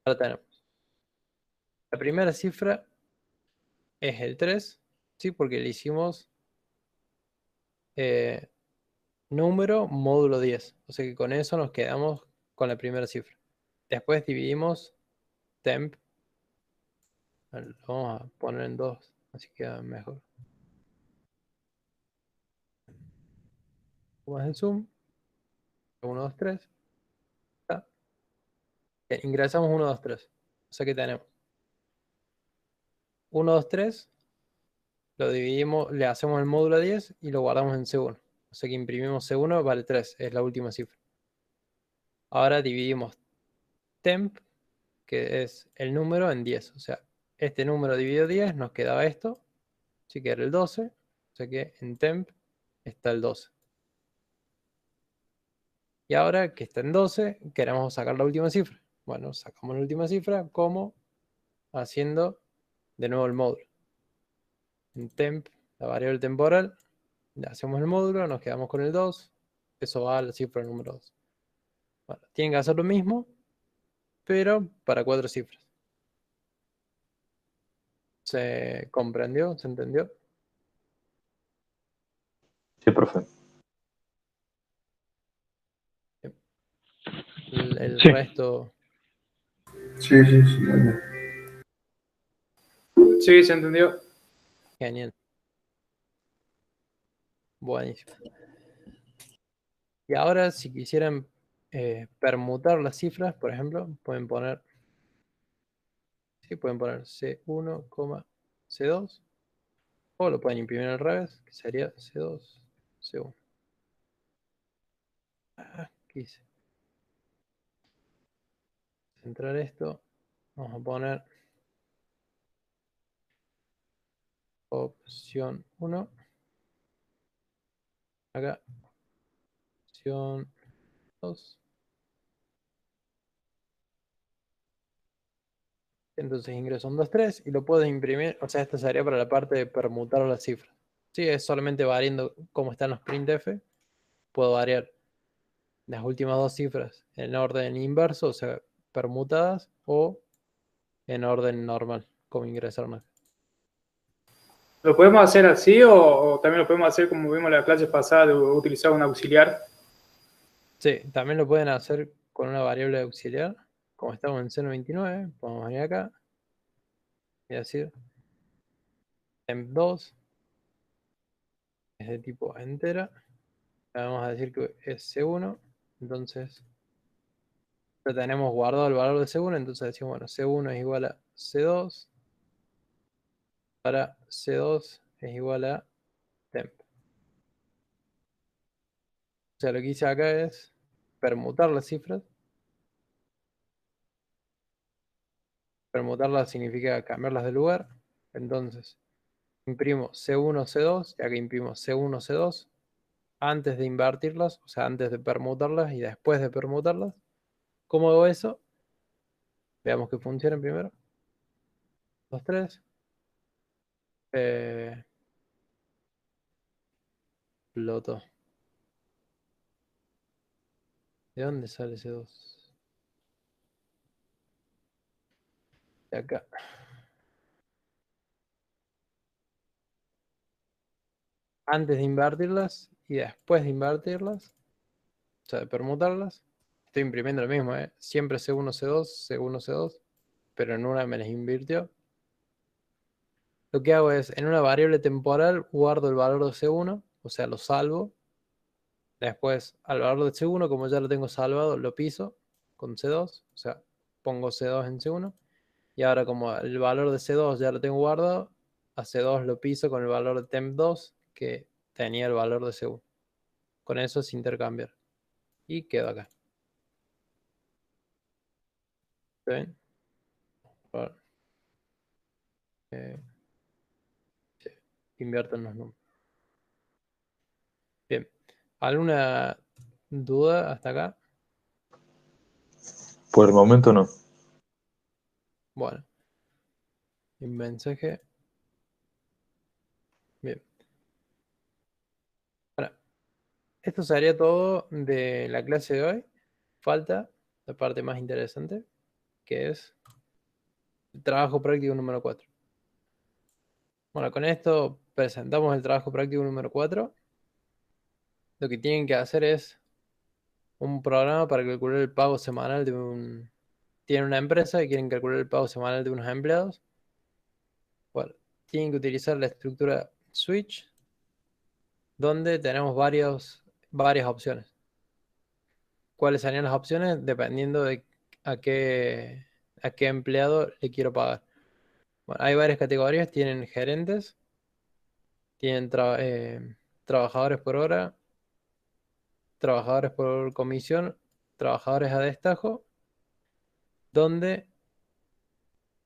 Ahora tenemos la primera cifra es el 3, ¿sí? Porque le hicimos número módulo 10. O sea que con eso nos quedamos con la primera cifra. Después dividimos temp. Lo vamos a poner en 2, así queda mejor. Más el zoom. 1, 2, 3. Ingresamos 1, 2, 3. O sea que tenemos 1, 2, 3. Lo dividimos, le hacemos el módulo a 10 y lo guardamos en C1. O sea que imprimimos C1, vale 3, es la última cifra. Ahora dividimos temp, que es el número, en 10. O sea, este número dividido 10 nos quedaba esto, así que era el 12. O sea que en temp está el 12. Y ahora que está en 12, queremos sacar la última cifra. Bueno, sacamos la última cifra como haciendo de nuevo el módulo. En temp, la variable temporal, le hacemos el módulo, nos quedamos con el 2. Eso va a la cifra número 2. Bueno, tienen que hacer lo mismo, pero para 4 cifras. ¿Se comprendió? ¿Se entendió? Sí, profe. El Sí. resto, Sí, sí, sí. Vale. Sí, se entendió. genial. Buenísimo. Y ahora, si quisieran permutar las cifras, por ejemplo, pueden poner C1, C2, o lo pueden imprimir al revés, que sería C2, C1. ¿Qué hice? Centrar esto, vamos a poner opción 1, acá, opción 2. Entonces ingreso un 2, 3 y lo puedo imprimir. O sea, esto sería para la parte de permutar las cifras. Sí, es solamente variando cómo están los printf. Puedo variar las últimas dos cifras en orden inverso, o sea, permutadas, o en orden normal, como ingresaron acá. ¿Lo podemos hacer así o también lo podemos hacer como vimos en la clase pasada de utilizar un auxiliar? Sí, también lo pueden hacer con una variable auxiliar. Como estamos en C99, podemos venir acá y decir temp2 es de tipo entera. Vamos a decir que es C1, entonces ya tenemos guardado el valor de C1, entonces decimos, bueno, C1 es igual a C2, para C2 es igual a temp. O sea, lo que hice acá es permutar las cifras. Permutarlas significa cambiarlas de lugar. Entonces, imprimo C1, C2, y acá imprimo C1, C2, antes de invertirlas, o sea, antes de permutarlas y después de permutarlas. ¿Cómo hago eso? Veamos que funcionen primero. 2, 3. Loto. ¿De dónde sale ese 2? De acá. Antes de invertirlas y después de invertirlas, o sea, de permutarlas, estoy imprimiendo lo mismo, ¿eh? Siempre C1, C2, C1, C2, pero en una me las invirtió. Lo que hago es, en una variable temporal, guardo el valor de C1, o sea, lo salvo. Después, al valor de C1, como ya lo tengo salvado, lo piso con C2, o sea, pongo C2 en C1. Y ahora, como el valor de C2 ya lo tengo guardado, a C2 lo piso con el valor de temp2, que tenía el valor de C1. Con eso es intercambiar. Y quedo acá. ¿Está bien? Ahora, sí, invierto en los números. Bien. ¿Alguna duda hasta acá? Por el momento no. Bueno. Mensaje. Bien. Bueno, esto sería todo de la clase de hoy. Falta la parte más interesante, que es el trabajo práctico número 4. Bueno, con esto presentamos el trabajo práctico número 4. Lo que tienen que hacer es un programa para calcular el pago semanal de un... Tienen una empresa y quieren calcular el pago semanal de unos empleados. Bueno, tienen que utilizar la estructura switch, donde tenemos varias opciones. ¿Cuáles serían las opciones? Dependiendo de a qué empleado le quiero pagar. Bueno, hay varias categorías. Tienen gerentes, tienen trabajadores por hora, trabajadores por comisión, trabajadores a destajo, donde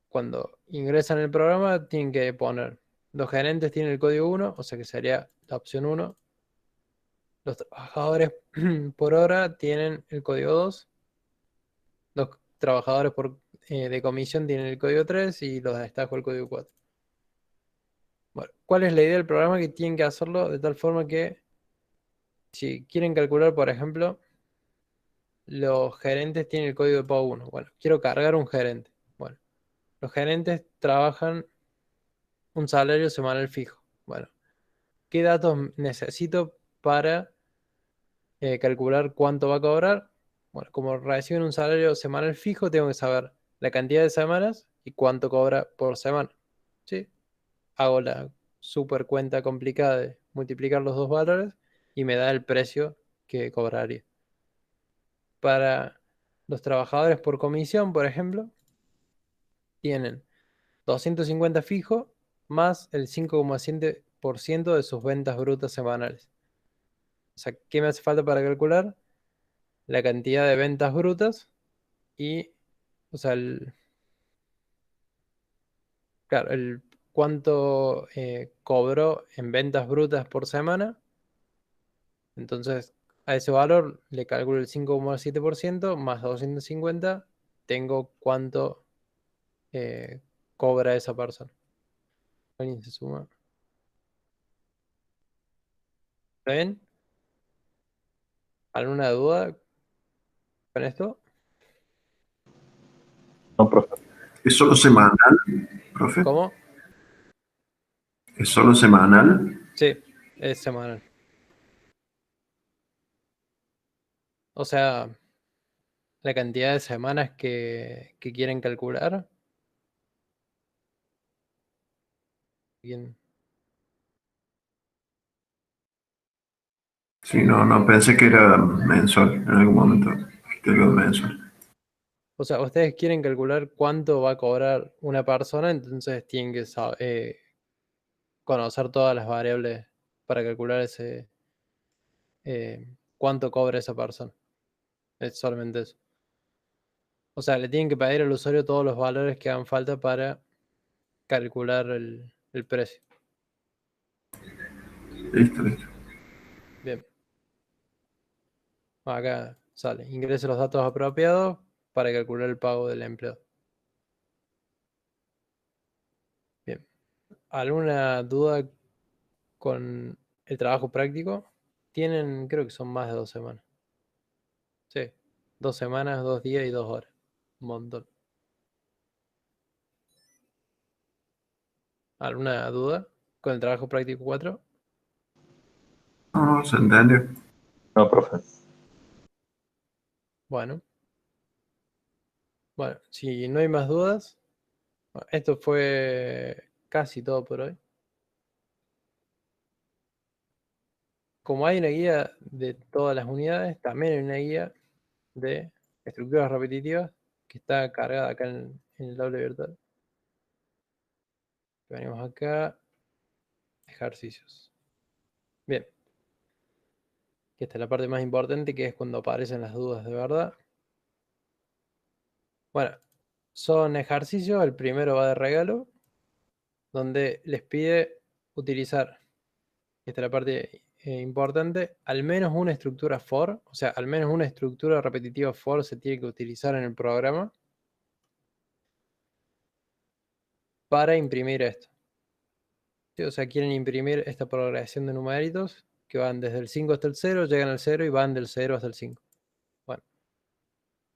cuando ingresan el programa tienen que poner, los gerentes tienen el código 1, o sea que sería la opción 1. Los trabajadores por hora tienen el código 2. Los trabajadores de comisión tienen el código 3 y los de destajo el código 4. Bueno, ¿cuál es la idea del programa? Que tienen que hacerlo de tal forma que si quieren calcular, por ejemplo, los gerentes tienen el código de pago 1. Bueno, quiero cargar un gerente. Bueno, los gerentes trabajan un salario semanal fijo. Bueno, ¿qué datos necesito para calcular cuánto va a cobrar? Bueno, como reciben un salario semanal fijo, tengo que saber la cantidad de semanas y cuánto cobra por semana. ¿Sí? Hago la super cuenta complicada de multiplicar los dos valores y me da el precio que cobraría. Para los trabajadores por comisión, por ejemplo, tienen 250 fijo más el 5,7% de sus ventas brutas semanales. O sea, ¿qué me hace falta para calcular? La cantidad de ventas brutas y, o sea, claro, el cuánto cobró en ventas brutas por semana. Entonces, a ese valor le calculo el 5,7% más 250, tengo cuánto cobra esa persona. ¿Alguien se suma? ¿Está bien? ¿Alguna duda con esto? No, profe. ¿Es solo semanal, profe? ¿Cómo? ¿Es solo semanal? Sí, es semanal. O sea, la cantidad de semanas que quieren calcular. Bien. Sí, no, pensé que era mensual. En algún momento dijiste algo de mensual. O sea, ustedes quieren calcular cuánto va a cobrar una persona, entonces tienen que conocer todas las variables para calcular ese cuánto cobra esa persona. Es solamente eso. O sea, le tienen que pedir al usuario todos los valores que hagan falta para calcular el precio. Listo, listo. Bien. Acá sale. Ingrese los datos apropiados para calcular el pago del empleado. Bien. ¿Alguna duda con el trabajo práctico? Tienen, creo que son más de 2 semanas. Sí. 2 semanas, 2 días y 2 horas. Un montón. ¿Alguna duda con el trabajo práctico 4? No, se entendió. No, profe. Bueno. Bueno, si no hay más dudas, esto fue casi todo por hoy. Como hay una guía de todas las unidades, también hay una guía de estructuras repetitivas que está cargada acá en el aula virtual. Venimos acá, ejercicios. Bien. Que esta es la parte más importante, que es cuando aparecen las dudas de verdad. Bueno, son ejercicios, el primero va de regalo, donde les pide utilizar, esta es la parte importante, al menos una estructura for, o sea, al menos una estructura repetitiva for se tiene que utilizar en el programa para imprimir esto. ¿Sí? O sea, quieren imprimir esta progresión de numeritos que van desde el 5 hasta el 0, llegan al 0 y van del 0 hasta el 5. Bueno,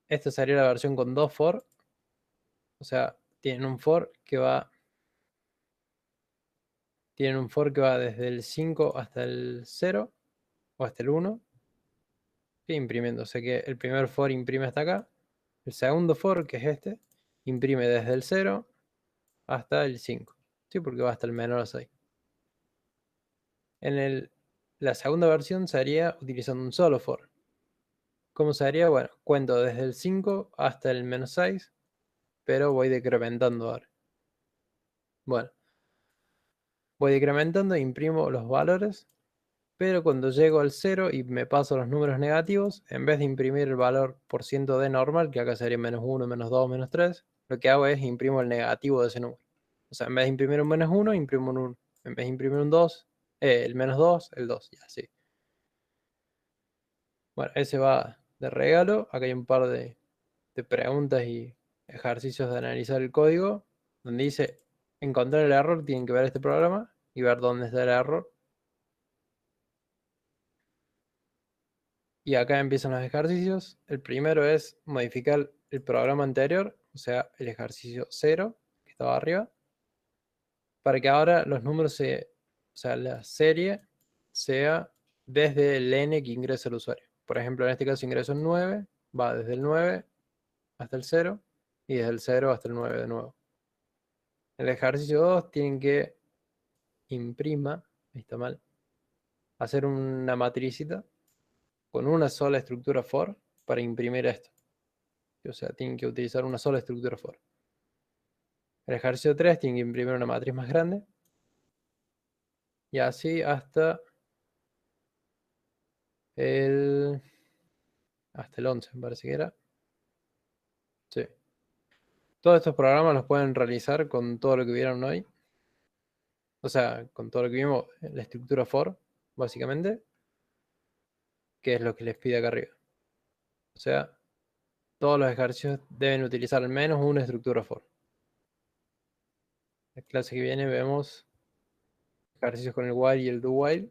esta sería la versión con 2 for. O sea, tienen un for que va desde el 5 hasta el 0 o hasta el 1 imprimiendo. O sea que el primer for imprime hasta acá. El segundo for, que es este, imprime desde el 0 hasta el 5. ¿Sí? Porque va hasta el menor a 6. La segunda versión sería utilizando un solo for. ¿Cómo se haría? Bueno, cuento desde el 5 hasta el menos 6, pero voy decrementando ahora. Bueno, voy decrementando e imprimo los valores, pero cuando llego al 0 y me paso los números negativos, en vez de imprimir el valor por ciento de normal, que acá sería menos 1, menos 2, menos 3, lo que hago es imprimo el negativo de ese número. O sea, en vez de imprimir un menos 1, imprimo un 1. En vez de imprimir un 2, el menos 2, el 2, y así. Bueno, ese va de regalo. Acá hay un par de preguntas y ejercicios de analizar el código, donde dice encontrar el error, tienen que ver este programa y ver dónde está el error. Y acá empiezan los ejercicios. El primero es modificar el programa anterior, o sea, el ejercicio 0, que estaba arriba, para que ahora los números o sea, la serie sea desde el n que ingresa el usuario. Por ejemplo, en este caso ingreso el 9, va desde el 9 hasta el 0 y desde el 0 hasta el 9 de nuevo. En el ejercicio 2 tienen que imprima, ahí está mal, hacer una matricita con una sola estructura for para imprimir esto. O sea, tienen que utilizar una sola estructura for. El ejercicio 3 tienen que imprimir una matriz más grande. Y así hasta el 11, me parece que era. Sí. Todos estos programas los pueden realizar con todo lo que vieron hoy. O sea, con todo lo que vimos, la estructura for, básicamente, que es lo que les pide acá arriba. O sea, todos los ejercicios deben utilizar al menos una estructura for. La clase que viene vemos ejercicios con el while y el do while,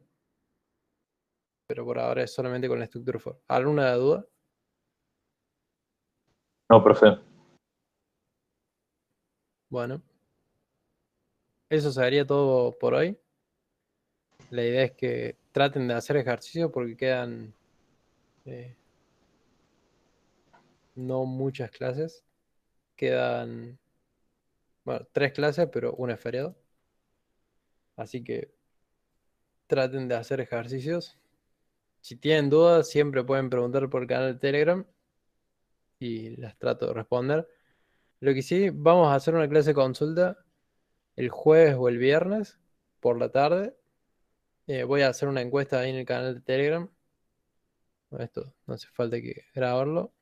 pero por ahora es solamente con la estructura for. ¿Alguna duda? No, profe. Bueno, eso sería todo por hoy. La idea es que traten de hacer ejercicio porque quedan no muchas clases. Quedan, bueno, 3 clases, pero una es feriado. Así que traten de hacer ejercicios. Si tienen dudas, siempre pueden preguntar por el canal de Telegram y las trato de responder. Lo que sí, vamos a hacer una clase de consulta el jueves o el viernes por la tarde. Voy a hacer una encuesta ahí en el canal de Telegram Esto no hace falta que grabarlo.